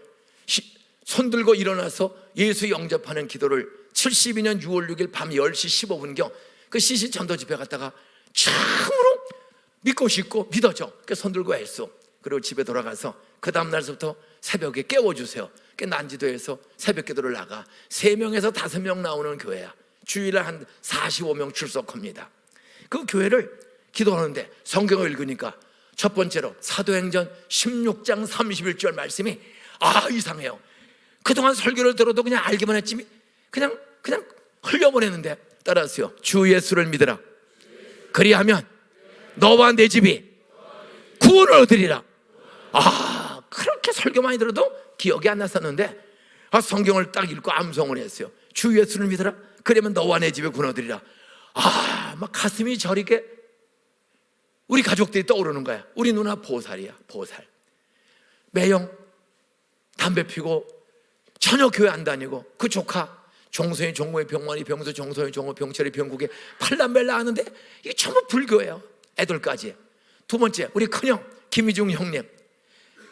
손 들고 일어나서 예수 영접하는 기도를 72년 6월 6일 밤 10시 15분경 그 CC 전도 집회 갔다가 참으로 믿고 싶고 믿어져. 그래서 손 들고 했어. 그리고 집에 돌아가서 그 다음 날부터 새벽에 깨워주세요. 난지도에서 새벽 기도를 나가 3명에서 5명 나오는 교회야. 주일에 한 45명 출석합니다. 그 교회를 기도하는데 성경을 읽으니까 첫 번째로 사도행전 16장 31절 말씀이 이상해요. 그동안 설교를 들어도 그냥 알기만 했지 그냥 흘려보냈는데 따라하세요. 주 예수를 믿으라. 그리하면 너와 내 집이 구원을 얻으리라. 그렇게 설교 많이 들어도 기억이 안 났었는데 성경을 딱 읽고 암송을 했어요. 주 예수를 믿으라. 그러면 너와 내 집에 구원 얻으리라. 막 가슴이 저리게 우리 가족들이 떠오르는 거야. 우리 누나 보살이야. 보살. 매형 담배 피고 전혀 교회 안 다니고 그 조카 종소희 종모의 병만이 병수 종소희 종모 병철이 병국에 팔남벨라 하는데 이게 전부 불교예요. 애들까지. 두 번째 우리 큰형 김희중 형님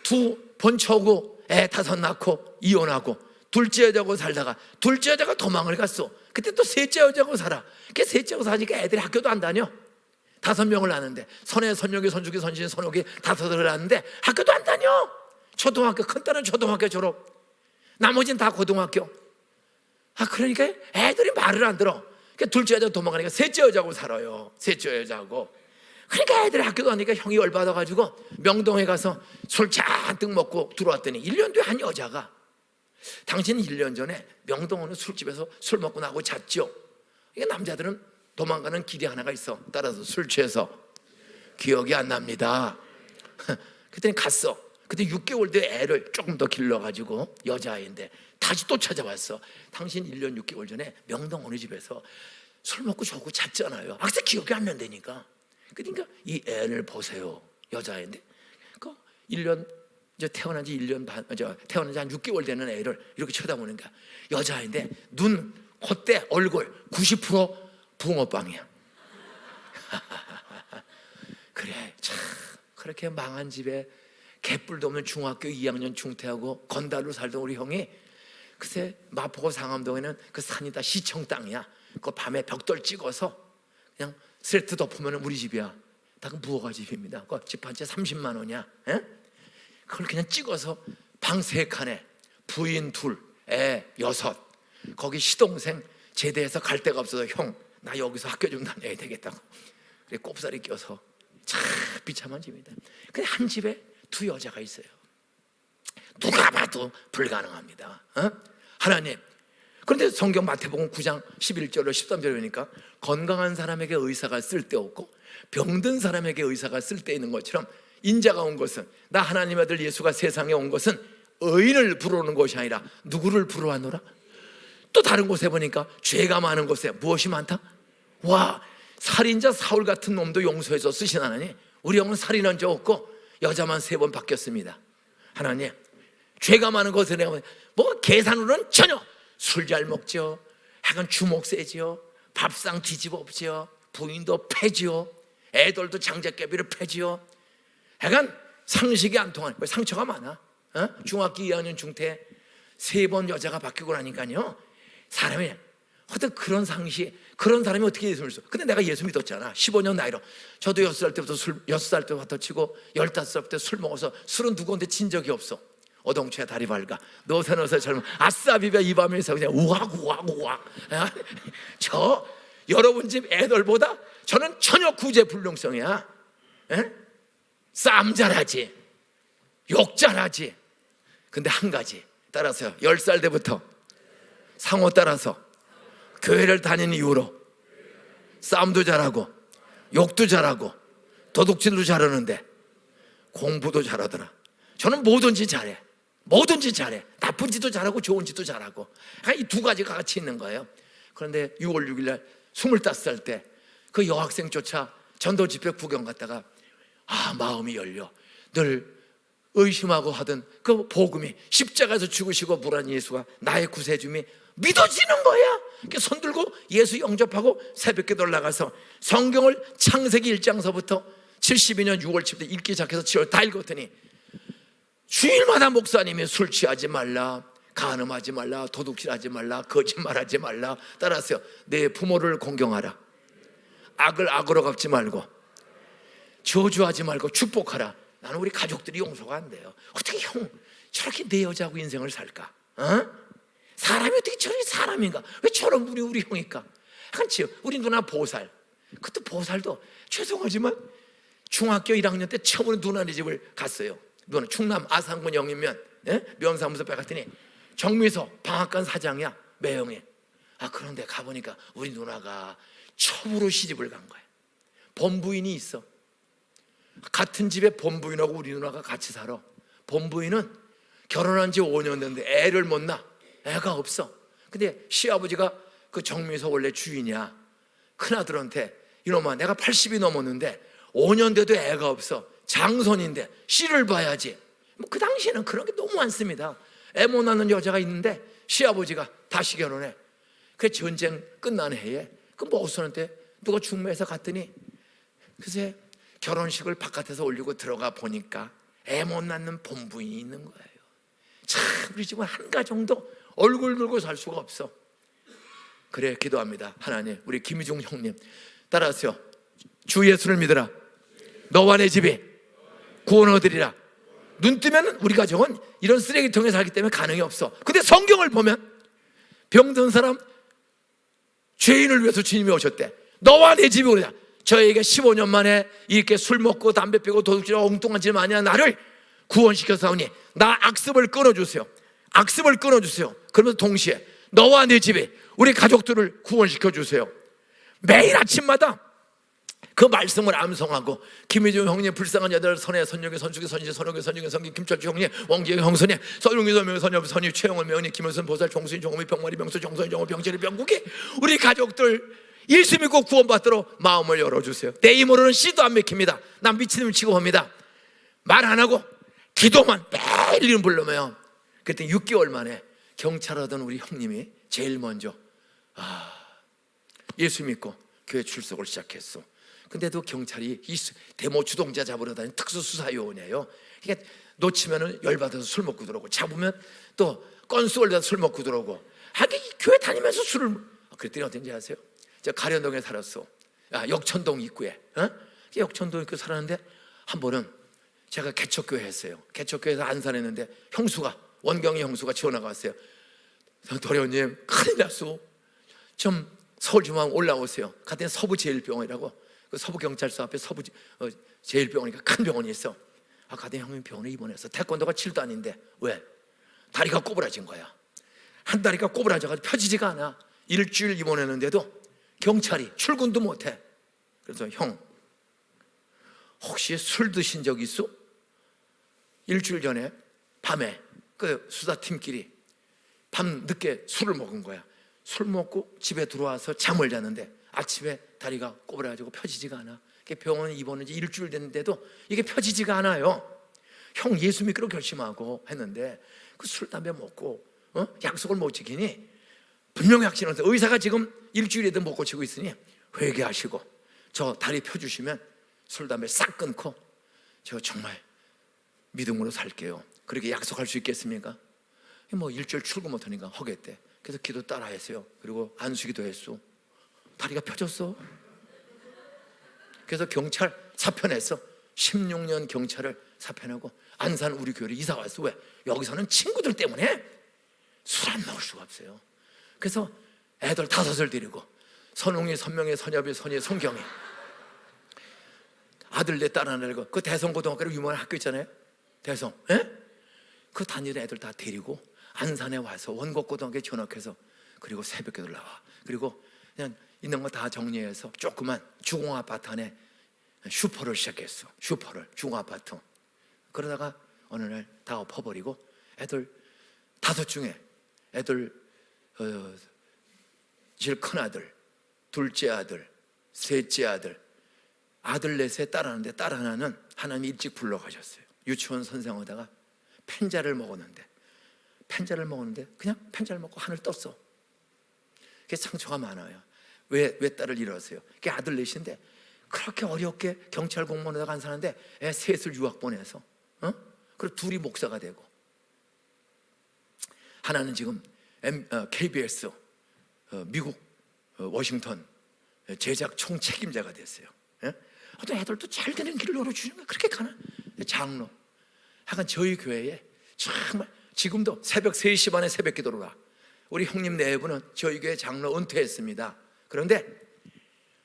두 번처고 애 5 낳고 이혼하고 둘째 여자고 살다가 둘째 여자가 도망을 갔어. 그때 또 셋째 여자고 살아. 그 셋째 여자고 사니까 애들이 학교도 안 다녀. 5명을 낳는데 선혜, 선영이, 선주기, 선신, 선옥이 5을 낳는데 학교도 안 다녀. 초등학교 큰딸은 초등학교 졸업, 나머지는 다 고등학교. 그러니까 애들이 말을 안 들어. 그러니까 둘째 여자 도망가니까 셋째 여자고 살아요. 셋째 여자고. 그러니까 애들이 학교도 가니까 형이 열받아가지고 명동에 가서 술 잔뜩 먹고 들어왔더니 1년 뒤에 한 여자가 당신 1년 전에 명동 어느 술집에서 술 먹고 나하고 잤죠. 이게 남자들은 도망가는 길이 하나가 있어. 따라서 술 취해서 기억이 안 납니다. 그랬더니 갔어. 그때 6개월 뒤에 애를 조금 더 길러가지고 여자아이인데 다시 또 찾아왔어. 당신 1년 6개월 전에 명동 어느 집에서 술 먹고 저고 잤잖아요. 그래서 기억이 안 난다니까. 그러니까 이 애를 보세요. 여자아이인데 그 1년 이제 태어난 지 1년 반, 태어난 지 한 6개월 되는 애를 이렇게 쳐다보니까 여자아이인데 눈, 콧대, 얼굴 90% 붕어빵이야. 그래, 참 그렇게 망한 집에 개뿔도 없는 중학교 2학년 중퇴하고 건달로 살던 우리 형이 그새 마포구 상암동에는 그 산이 다 시청 땅이야. 그 밤에 벽돌 찍어서 그냥 스레트 덮으면 우리 집이야. 다 그 무허가 집입니다. 그 집 한 채 30만 원이야. 에? 그걸 그냥 찍어서 방 3칸에 부인 2, 애 6. 거기 시동생 제대해서 갈 데가 없어서 형, 나 여기서 학교 좀 다녀야 되겠다고. 그래 꼽사리 껴서 참 비참한 집입니다. 근데 한 집에 2 여자가 있어요. 누가 봐도 불가능합니다. 하나님. 그런데 성경 마태복음 9장 11절로 13절에 보니까 건강한 사람에게 의사가 쓸데없고 병든 사람에게 의사가 쓸데있는 것처럼 인자가 온 것은, 나 하나님의 아들 예수가 세상에 온 것은 의인을 부르는 것이 아니라 누구를 부르하노라? 또 다른 곳에 보니까 죄가 많은 곳에 무엇이 많다? 와, 살인자 사울 같은 놈도 용서해서 쓰신 하나님, 우리 형은 살인한 적 없고 여자만 3번 바뀌었습니다. 하나님, 죄가 많은 곳에 내가 뭐 계산으로는 전혀 술 잘 먹죠, 약간 주먹 세죠, 밥상 뒤집어 엎죠, 부인도 패지요, 애들도 장작개비를 패지요. 약간 상식이 안 통하는 거예요. 상처가 많아. 중학교 2학년 중퇴 3번 여자가 바뀌고 나니까요, 사람이 하여튼 그런 상시, 그런 사람이 어떻게 예수 믿어? 근데 내가 예수 믿었잖아. 15년 나이로. 저도 6살 때부터 6살 때부터 치고 15살 때 술 먹어서 술은 누구한테 진 적이 없어. 어동초에 다리 밝아 너서 젊은 아싸 비벼 이 밤에서 그냥 우악 저 여러분 집 애들보다 저는 전혀 구제불능성이야. 싸움 잘하지, 욕 잘하지. 근데 한 가지 따라서요, 10살 때부터 상호 따라서 교회를 다니는 이후로 싸움도 잘하고 욕도 잘하고 도둑질도 잘하는데 공부도 잘하더라. 저는 뭐든지 잘해. 뭐든지 잘해. 나쁜 짓도 잘하고 좋은 짓도 잘하고. 이 두 가지가 같이 있는 거예요. 그런데 6월 6일 날 25살 때 그 여학생조차 전도 집회 구경 갔다가 마음이 열려. 늘 의심하고 하던 그 복음이, 십자가에서 죽으시고 부활한 예수가 나의 구세주임이 믿어지는 거야. 손 들고 예수 영접하고 새벽기도 올라가서 성경을 창세기 1장서부터 72년 6월 10일 읽기 시작해서 7월 다 읽었더니, 주일마다 목사님이 술 취하지 말라, 간음하지 말라, 도둑질하지 말라, 거짓말하지 말라. 따라서요, 내 부모를 공경하라, 악을 악으로 갚지 말고 저주하지 말고 축복하라. 나는 우리 가족들이 용서가 안 돼요. 어떻게 형 저렇게 내 여자하고 인생을 살까? 사람이 어떻게 저렇게 사람인가? 왜 저런 분이 우리 형일까? 그렇지. 우리 누나 보살, 그것도 보살도 죄송하지만 중학교 1학년 때 처음으로 누나네 집을 갔어요. 누나 충남 아산군 영인면 면사무소 에 갔더니 정미소 방앗간 사장이야, 매형이. 그런데 가보니까 우리 누나가 처부로 시집을 간 거야. 본부인이 있어. 같은 집에 본부인하고 우리 누나가 같이 살아. 본부인은 결혼한 지 5년 됐는데 애를 못 낳아. 애가 없어. 근데 시아버지가 그 정미소 원래 주인이야. 큰아들한테, 이놈아 내가 80이 넘었는데 5년 돼도 애가 없어. 장손인데 씨를 봐야지. 그 당시에는 그런 게 너무 많습니다. 애 못 낳는 여자가 있는데 시아버지가 다시 결혼해. 그 전쟁 끝난 해에 그 모순한테 누가 중매해서 갔더니 글쎄 결혼식을 바깥에서 올리고 들어가 보니까 애 못 낳는 본부인이 있는 거예요. 참 우리 집은 한 가정도 얼굴 들고 살 수가 없어. 그래 기도합니다. 하나님, 우리 김희중 형님 따라하세요. 주 예수를 믿으라. 너와 내 집이 구원 얻으리라. 눈 뜨면 우리 가정은 이런 쓰레기통에 살기 때문에 가능이 없어. 근데 성경을 보면 병든 사람, 죄인을 위해서 주님이 오셨대. 너와 내 집이 오리라. 저에게 15년 만에 이렇게 술 먹고 담배 피고 도둑질하고 엉뚱한 짓 많이 한 나를 구원시켜서오니 나 악습을 끊어주세요. 악습을 끊어주세요. 그러면서 동시에 너와 내 집에 우리 가족들을 구원시켜주세요. 매일 아침마다 그 말씀을 암송하고 김희중 형님, 불쌍한 여덟 선의 선영의 선숙의 선지 선옥의 선영의 선기 김철주 형님, 왕지의 형선이 서룡이 서명 선엽 선이 최영원 명이 김현선 보살 종수인 종호미 병마리 병수 정선이 정호 병철이 병국이 우리 가족들 예수 믿고 구원받도록 마음을 열어주세요. 내 힘으로는 씨도 안 맥힙니다. 난 미친놈 취급합니다. 말 안 하고 기도만 매일 이름 부르면, 그때 6개월 만에 경찰하던 우리 형님이 제일 먼저 예수 믿고 교회 출석을 시작했어. 근데도 경찰이 이 데모 주동자 잡으러 다니는 특수수사요원이에요. 그러니까 놓치면 열받아서 술 먹고 들어오고, 잡으면 또 건수 올려서 술 먹고 들어오고. 하긴 교회 다니면서 술을. 그랬더니 어떤지 아세요? 저 가련동에 살았어. 역천동 입구에. 역천동 입구에 살았는데 한 번은 제가 개척교회 했어요. 개척교회에서 안산했는데 형수가, 원경이 형수가 전화가 왔어요. 도련님 큰일 났어. 좀 서울중앙 올라오세요. 갔더니 서부제일병원이라고, 그 서부경찰서 앞에 서부제일병원이니까 큰 병원이 있어. 갔더니 형님 병원에 입원해서 태권도가 7단인데 왜? 다리가 꼬부라진 거야. 한 다리가 꼬부라져가지고 펴지지가 않아. 일주일 입원했는데도 경찰이 출근도 못해. 그래서 형 혹시 술 드신 적 있어? 일주일 전에 밤에 그 수사팀끼리 밤 늦게 술을 먹은 거야. 술 먹고 집에 들어와서 잠을 잤는데 아침에 다리가 꼬부라지고 펴지지가 않아. 병원에 입원한 지 일주일 됐는데도 이게 펴지지가 않아요. 형 예수 믿기로 결심하고 했는데 그 술 담배 먹고 약속을 못 지키니 분명히 확신해서 의사가 지금 일주일에도 못 고치고 있으니 회개하시고 저 다리 펴주시면 술 담배 싹 끊고 저 정말 믿음으로 살게요. 그렇게 약속할 수 있겠습니까? 뭐 일주일 출근 못하니까 허겠대. 그래서 기도 따라 했어요. 그리고 안수기도 했어. 다리가 펴졌어. 그래서 경찰 사표냈어. 16년 경찰을 사표내고 안산 우리 교회로 이사 왔어. 왜? 여기서는 친구들 때문에 술 안 먹을 수가 없어요. 그래서 애들 5을 데리고 선웅이, 선명이, 선엽이, 선희, 송경이 아들 내 딸 하나 데리고 그 대성고등학교로 유명한 학교 있잖아요. 대성, 예? 그 다니는 애들 다 데리고 안산에 와서 원곡고등학교에 전학해서 그리고 새벽기도를 나와. 그리고 그냥 있는 거 다 정리해서 조그만 주공아파트 안에 슈퍼를 시작했어. 슈퍼를, 주공아파트. 그러다가 어느 날 다 엎어버리고 애들 5 중에 애들 제일 큰 아들, 둘째 아들, 셋째 아들, 아들 4에 딸 하나인데 딸 하나는 하나님이 일찍 불러가셨어요. 유치원 선생하다가 펜자를 먹었는데 그냥 펜자를 먹고 하늘 떴어. 그게 상처가 많아요. 왜 딸을 잃었어요? 그게 아들 4인데 그렇게 어렵게 경찰 공무원에다가 안 사는데 애 3을 유학 보내서 그리고 2이 목사가 되고 하나는 지금 KBS 미국 워싱턴 제작 총책임자가 됐어요. 어떤 애들도 잘 되는 길을 열어주는 거야. 그렇게 가는 장로. 하여간 저희 교회에 정말 지금도 새벽 3시 반에 새벽 기도를 와. 우리 형님 4분은 저희 교회 장로 은퇴했습니다. 그런데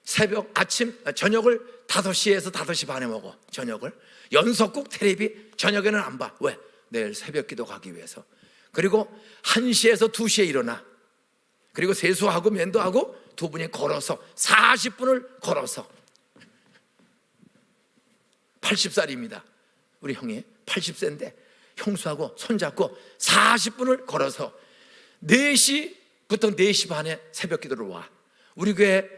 저녁을 5시에서 5시 반에 먹어. 저녁을 연속국 텔레비 저녁에는 안 봐. 왜? 내일 새벽 기도 가기 위해서. 그리고 1시에서 2시에 일어나. 그리고 세수하고 면도하고 2분이 걸어서 40분을 걸어서 80살입니다. 우리 형이 80세인데 형수하고 손잡고 40분을 걸어서 4시부터 4시 반에 새벽 기도를 와. 우리 교회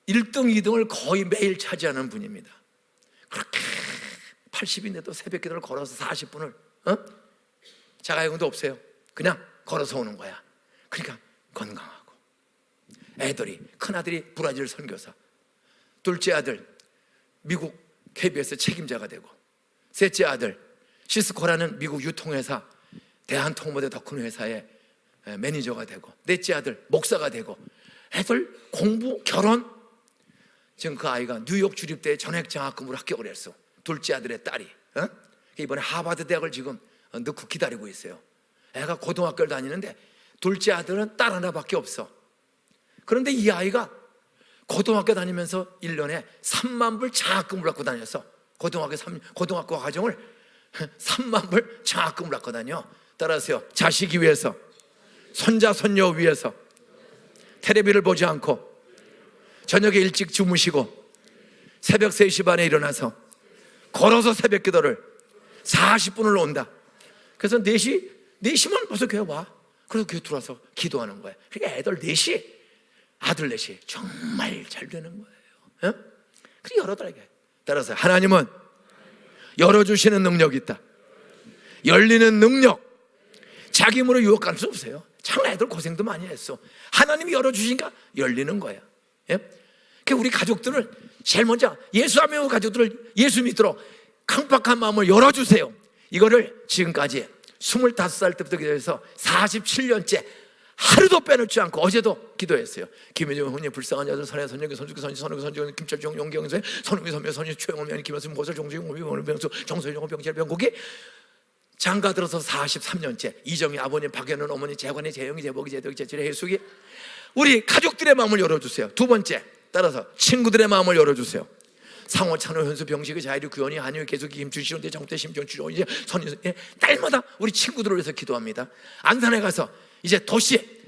1등, 2등을 거의 매일 차지하는 분입니다. 그렇게 80인데도 새벽 기도를 걸어서 40분을 자가용도 없어요. 그냥 걸어서 오는 거야. 그러니까 건강하고 애들이, 큰아들이 브라질 선교사, 둘째 아들 미국 KBS 책임자가 되고, 셋째 아들 시스코라는 미국 유통회사 대한통모대 더 큰 회사의 매니저가 되고, 넷째 아들 목사가 되고, 애들 공부, 결혼. 지금 그 아이가 뉴욕 주립대에 전액장학금으로 합격을 했어. 둘째 아들의 딸이 이번에 하버드 대학을 지금 넣고 기다리고 있어요. 애가 고등학교를 다니는데 둘째 아들은 딸 하나밖에 없어. 그런데 이 아이가 고등학교 다니면서 1년에 3만 불 장학금을 갖고 다녔어. 고등학교 과정을 3만 불 장학금을 갖고 다녀. 따라하세요. 자식이 위해서, 손자 손녀 위해서 텔레비를 보지 않고 저녁에 일찍 주무시고 새벽 3시 반에 일어나서 걸어서 새벽 기도를 40분을 온다. 그래서 4시면 벌써 교회 와. 그래서 교회 들어와서 기도하는 거예요. 그러니까 애들 4시, 아들 4시 정말 잘 되는 거예요. 그리고 열어달라고. 따라서 하나님은 열어주시는 능력이 있다. 열리는 능력. 자기 힘으로 유혹할 수 없어요. 참 애들 고생도 많이 했어. 하나님이 열어주시니까 열리는 거야. 그러니까 우리 가족들을 제일 먼저 예수 안 믿는 가족들을 예수 믿도록 강박한 마음을 열어주세요. 이거를 지금까지 25살 때부터 기도해서 47년째 하루도 빼놓지 않고 어제도 기도했어요. 김혜정 혼님 불쌍한 여자 선혜 선영기 선주기 선지 선우기 선지 김철정 용경선 선우기 선배 선지 최영호면 김현수 모설 정주영 오미 오늘 병수 정소영 영호 병철 병국이 장가 들어서 43년째 이정희 아버님 박연은 어머니 재관이 재영이 재복이 재덕이 재철의 해숙이 우리 가족들의 마음을 열어주세요. 2번째 따라서 친구들의 마음을 열어주세요. 상호 찬호 현수 병식의 자유리 구현이 한유 계속 김주시온대 정태 심정 주로 이제 선이 날마다 우리 친구들을 위해서 기도합니다. 안산에 가서 이제 도시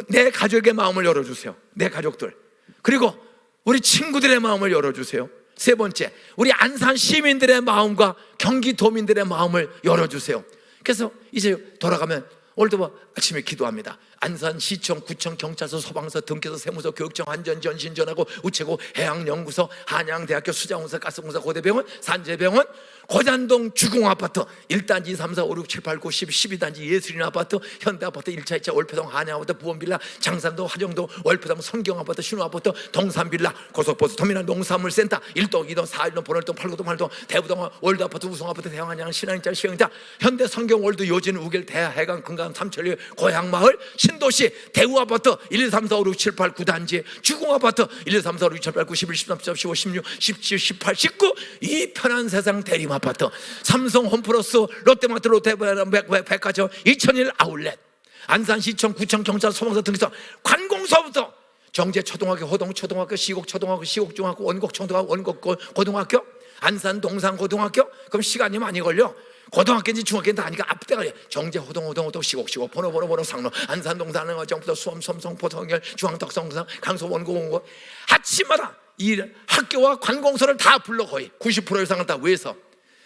내 가족의 마음을 열어주세요. 내 가족들 그리고 우리 친구들의 마음을 열어주세요. 3번째 우리 안산 시민들의 마음과 경기도민들의 마음을 열어주세요. 그래서 이제 돌아가면 오늘도 아침에 기도합니다. 안산시청, 구청, 경찰서, 소방서, 등기소, 세무서, 교육청, 안전, 전신전하고 우체국, 해양연구소, 한양대학교, 수자원서, 가스공사, 고대병원, 산재병원, 고잔동 주공아파트 1단지 2, 3, 4, 5, 6, 7, 8, 9, 10, 12단지 예술인 아파트, 현대아파트, 1차, 2차, 월표동, 한양아파트, 부원빌라, 장산도, 화정도, 월표동, 성경아파트, 신호아파트, 동산빌라, 고속버스, 터미널, 농산물센터 1동, 2동, 4일동, 보널동, 8구동, 8동, 대부동, 월드아파트, 우성아파트, 대왕한양, 신한인자, 시흥자, 현대 성경월드, 요진, 우길, 대하, 해강, 금강, 삼천리, 고향마을, 신도시, 대우아파트 1, 2, 3, 4, 5, 6, 7, 8, 9단지, 주공아파트 1, 2, 3, 4, 5, 6, 7, 8, 9, 11, 13, 14, 15, 16, 17, 18, 19 이 편한 세상 대림아파트, 삼성 홈플러스, 롯데마트, 롯데백화점, 2001 아울렛, 안산시청, 구청, 경찰, 소방서, 등기소, 관공서부터 정제 초등학교, 호동 초등학교, 시곡 초등학교, 시곡 중학교, 원곡 초등학교, 원곡 고등학교, 안산 동산 고등학교. 그럼 시간이 많이 걸려. 고등학교인지 중학교인지 다 아니까 앞대가 정제 호동 시곡 번호 상로 안산 동산 정부터 수험 성포 성열 중앙 덕성상 강서 원고 아침마다 이 학교와 관공서를 다 불러 거의 90% 이상을 다 외서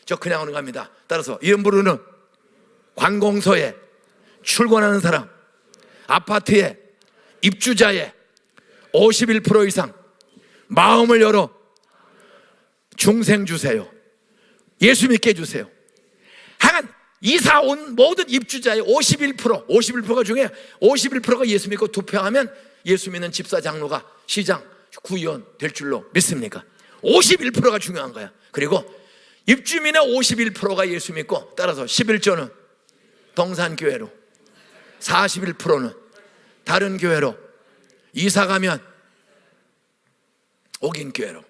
저 그냥 오는 겁니다. 따라서 이름 부르는 관공서에 출근하는 사람, 아파트에 입주자의 51% 이상 마음을 열어 중생 주세요. 예수 믿게 해주세요. 하여간 이사 온 모든 입주자의 51%가 중에 51%가 예수 믿고 투표하면 예수 믿는 집사, 장로가 시장, 구의원 될 줄로 믿습니까? 51%가 중요한 거야. 그리고 입주민의 51%가 예수 믿고, 따라서 11조는 동산교회로, 41%는 다른 교회로, 이사 가면 옥인교회로.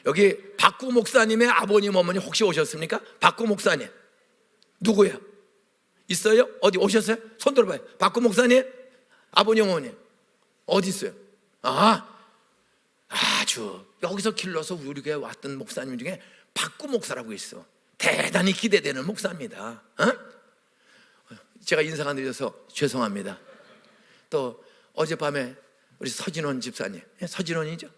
여기 박구 목사님의 아버님 어머니 혹시 오셨습니까? 박구 목사님 누구예요? 있어요? 어디 오셨어요? 손 들어봐요. 박구 목사님 아버님 어머니 어디 있어요? 아주 여기서 길러서 우리 교회 왔던 목사님 중에 박구 목사라고 있어. 대단히 기대되는 목사입니다. 제가 인사가 늦어서 죄송합니다. 또 어젯밤에 우리 서진원 집사님, 서진원이죠?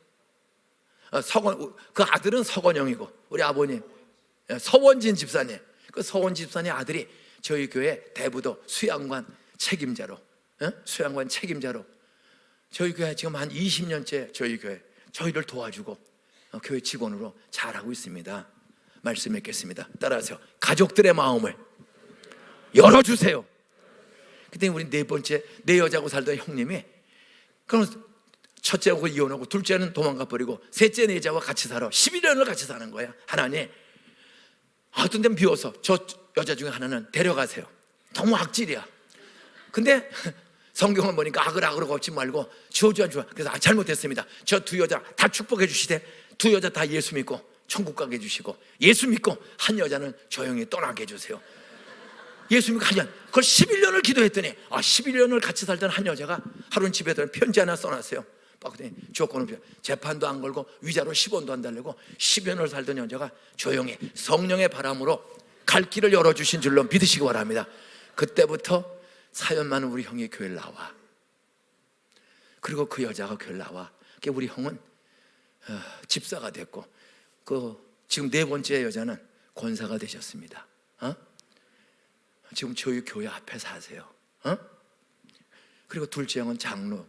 그 아들은 서건영이고 우리 아버님 서원진 집사님, 그 서원진 집사님 아들이 저희 교회 대부도 수양관 책임자로 저희 교회 지금 한 20년째 저희 교회 저희를 도와주고 교회 직원으로 잘하고 있습니다. 말씀 맺겠습니다. 따라서 가족들의 마음을 열어주세요. 그때 우리 네 번째 내 여자고 살던 형님이 그럼 첫째하고 이혼하고 둘째는 도망가 버리고 셋째 내 여자와 같이 살아 11년을 같이 사는 거야. 하나님 어떤 데는 비워서 저 여자 중에 하나는 데려가세요. 너무 악질이야. 근데 성경을 보니까 악을 걷지 말고 지어줘야 좋아. 그래서 잘못했습니다. 저 두 여자 다 축복해 주시되 두 여자 다 예수 믿고 천국 가게 해주시고 예수 믿고 한 여자는 조용히 떠나게 해주세요. 예수 믿고 한 년, 그걸 11년을 기도했더니 11년을 같이 살던 한 여자가 하루는 집에 들어 편지 하나 써놨어요. 그랬더니 조건은 재판도 안 걸고 위자료 10원도 안 달래고 10년을 살던 여자가 조용히 성령의 바람으로 갈 길을 열어주신 줄로 믿으시기 바랍니다. 그때부터 사연 많은 우리 형이 교회를 나와. 그리고 그 여자가 교회를 나와. 우리 형은 집사가 됐고 지금 네 번째 여자는 권사가 되셨습니다. 지금 저희 교회 앞에 사세요. 그리고 둘째 형은 장로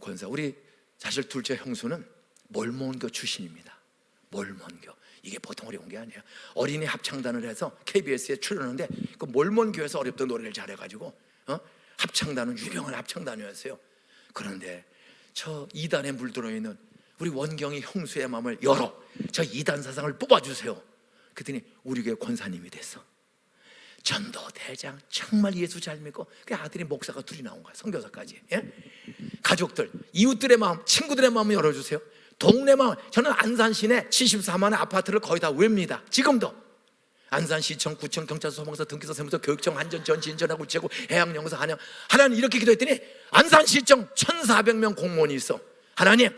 권사. 우리 사실 둘째 형수는 몰몬교 출신입니다. 몰몬교. 이게 보통 어려운 게 아니에요. 어린이 합창단을 해서 KBS에 출연하는데 그 몰몬교에서 어렵던 노래를 잘해가지고 합창단은 유명한 합창단이었어요. 그런데 저 이단에 물들어 있는 우리 원경이 형수의 마음을 열어 저 이단 사상을 뽑아주세요. 그랬더니 우리 교회 권사님이 됐어. 전도대장 정말 예수 잘 믿고 그 아들이 목사가 둘이 나온 거야. 선교사까지. 가족들, 이웃들의 마음, 친구들의 마음을 열어주세요. 동네 마음. 저는 안산 시내 74만의 아파트를 거의 다 외웁니다. 지금도 안산시청, 구청, 경찰서, 소방서, 등기소, 세무서, 교육청, 안전, 전신전하고 우체국, 해양연구소, 한양. 하나님 이렇게 기도했더니 안산시청 1,400명 공무원이 있어. 하나님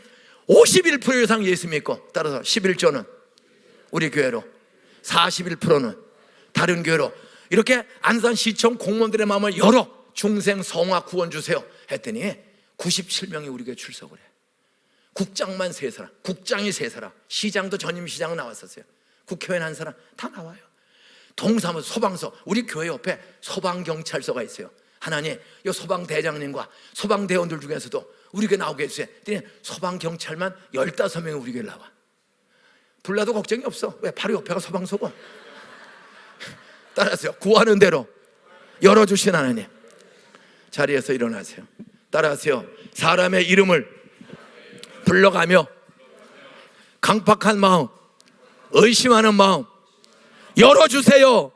51% 이상 예수 믿고, 따라서 11조는 우리 교회로, 41%는 다른 교회로, 이렇게 안산시청 공무원들의 마음을 열어 중생 성화 구원 주세요 했더니 97명이 우리 교회 출석을 해. 국장만 3사람, 국장이 3사람, 시장도 전임시장 나왔었어요. 국회의원 1사람 다 나와요. 동사무소, 소방서, 우리 교회 옆에 소방경찰서가 있어요. 하나님, 이 소방대장님과 소방대원들 중에서도 우리 교회 나오게 해주세요. 소방경찰만 15명이 우리 교회 나와. 불나도 걱정이 없어. 왜? 바로 옆에가 소방서고. 따라하세요. 구하는 대로 열어주신 하나님. 자리에서 일어나세요. 따라하세요. 사람의 이름을 불러가며 강팍한 마음, 의심하는 마음 열어주세요.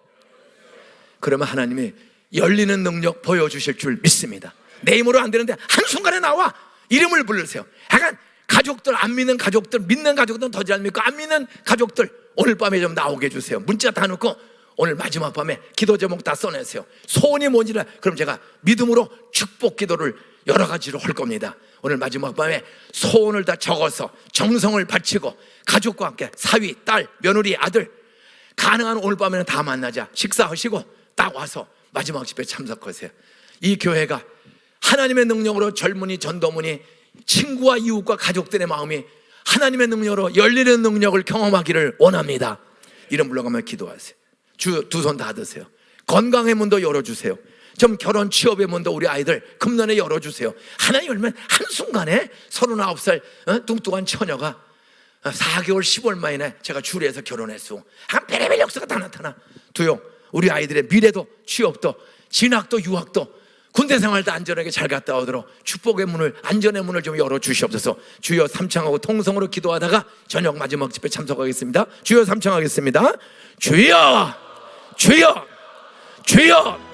그러면 하나님이 열리는 능력 보여주실 줄 믿습니다. 내 힘으로 안 되는데 한순간에 나와 이름을 부르세요. 약간 가족들, 안 믿는 가족들, 믿는 가족들은 더 잘 믿고 안 믿는 가족들 오늘 밤에 좀 나오게 해주세요. 문자 다 넣고 오늘 마지막 밤에 기도 제목 다 써내세요. 소원이 뭔지라 그럼 제가 믿음으로 축복 기도를 여러 가지로 할 겁니다. 오늘 마지막 밤에 소원을 다 적어서 정성을 바치고 가족과 함께 사위, 딸, 며느리, 아들 가능한 오늘 밤에는 다 만나자. 식사하시고 딱 와서 마지막 집회 참석하세요. 이 교회가 하나님의 능력으로 젊은이, 전도문이, 친구와 이웃과 가족들의 마음이 하나님의 능력으로 열리는 능력을 경험하기를 원합니다. 이름 불러가며 기도하세요. 주 두 손 다 드세요. 건강의 문도 열어주세요. 좀 결혼 취업의 문도 우리 아이들 금년에 열어주세요. 하나님 열면 한순간에 39살 뚱뚱한 처녀가 4개월 10월 만에 제가 주례에서 결혼했어. 한 베레벨 역사가 다 나타나. 두요, 우리 아이들의 미래도 취업도 진학도 유학도 군대 생활도 안전하게 잘 갔다 오도록 축복의 문을, 안전의 문을 좀 열어주시옵소서. 주여 삼창하고 통성으로 기도하다가 저녁 마지막 집회 참석하겠습니다. 주여 삼창하겠습니다. 주여, 주여, 주여.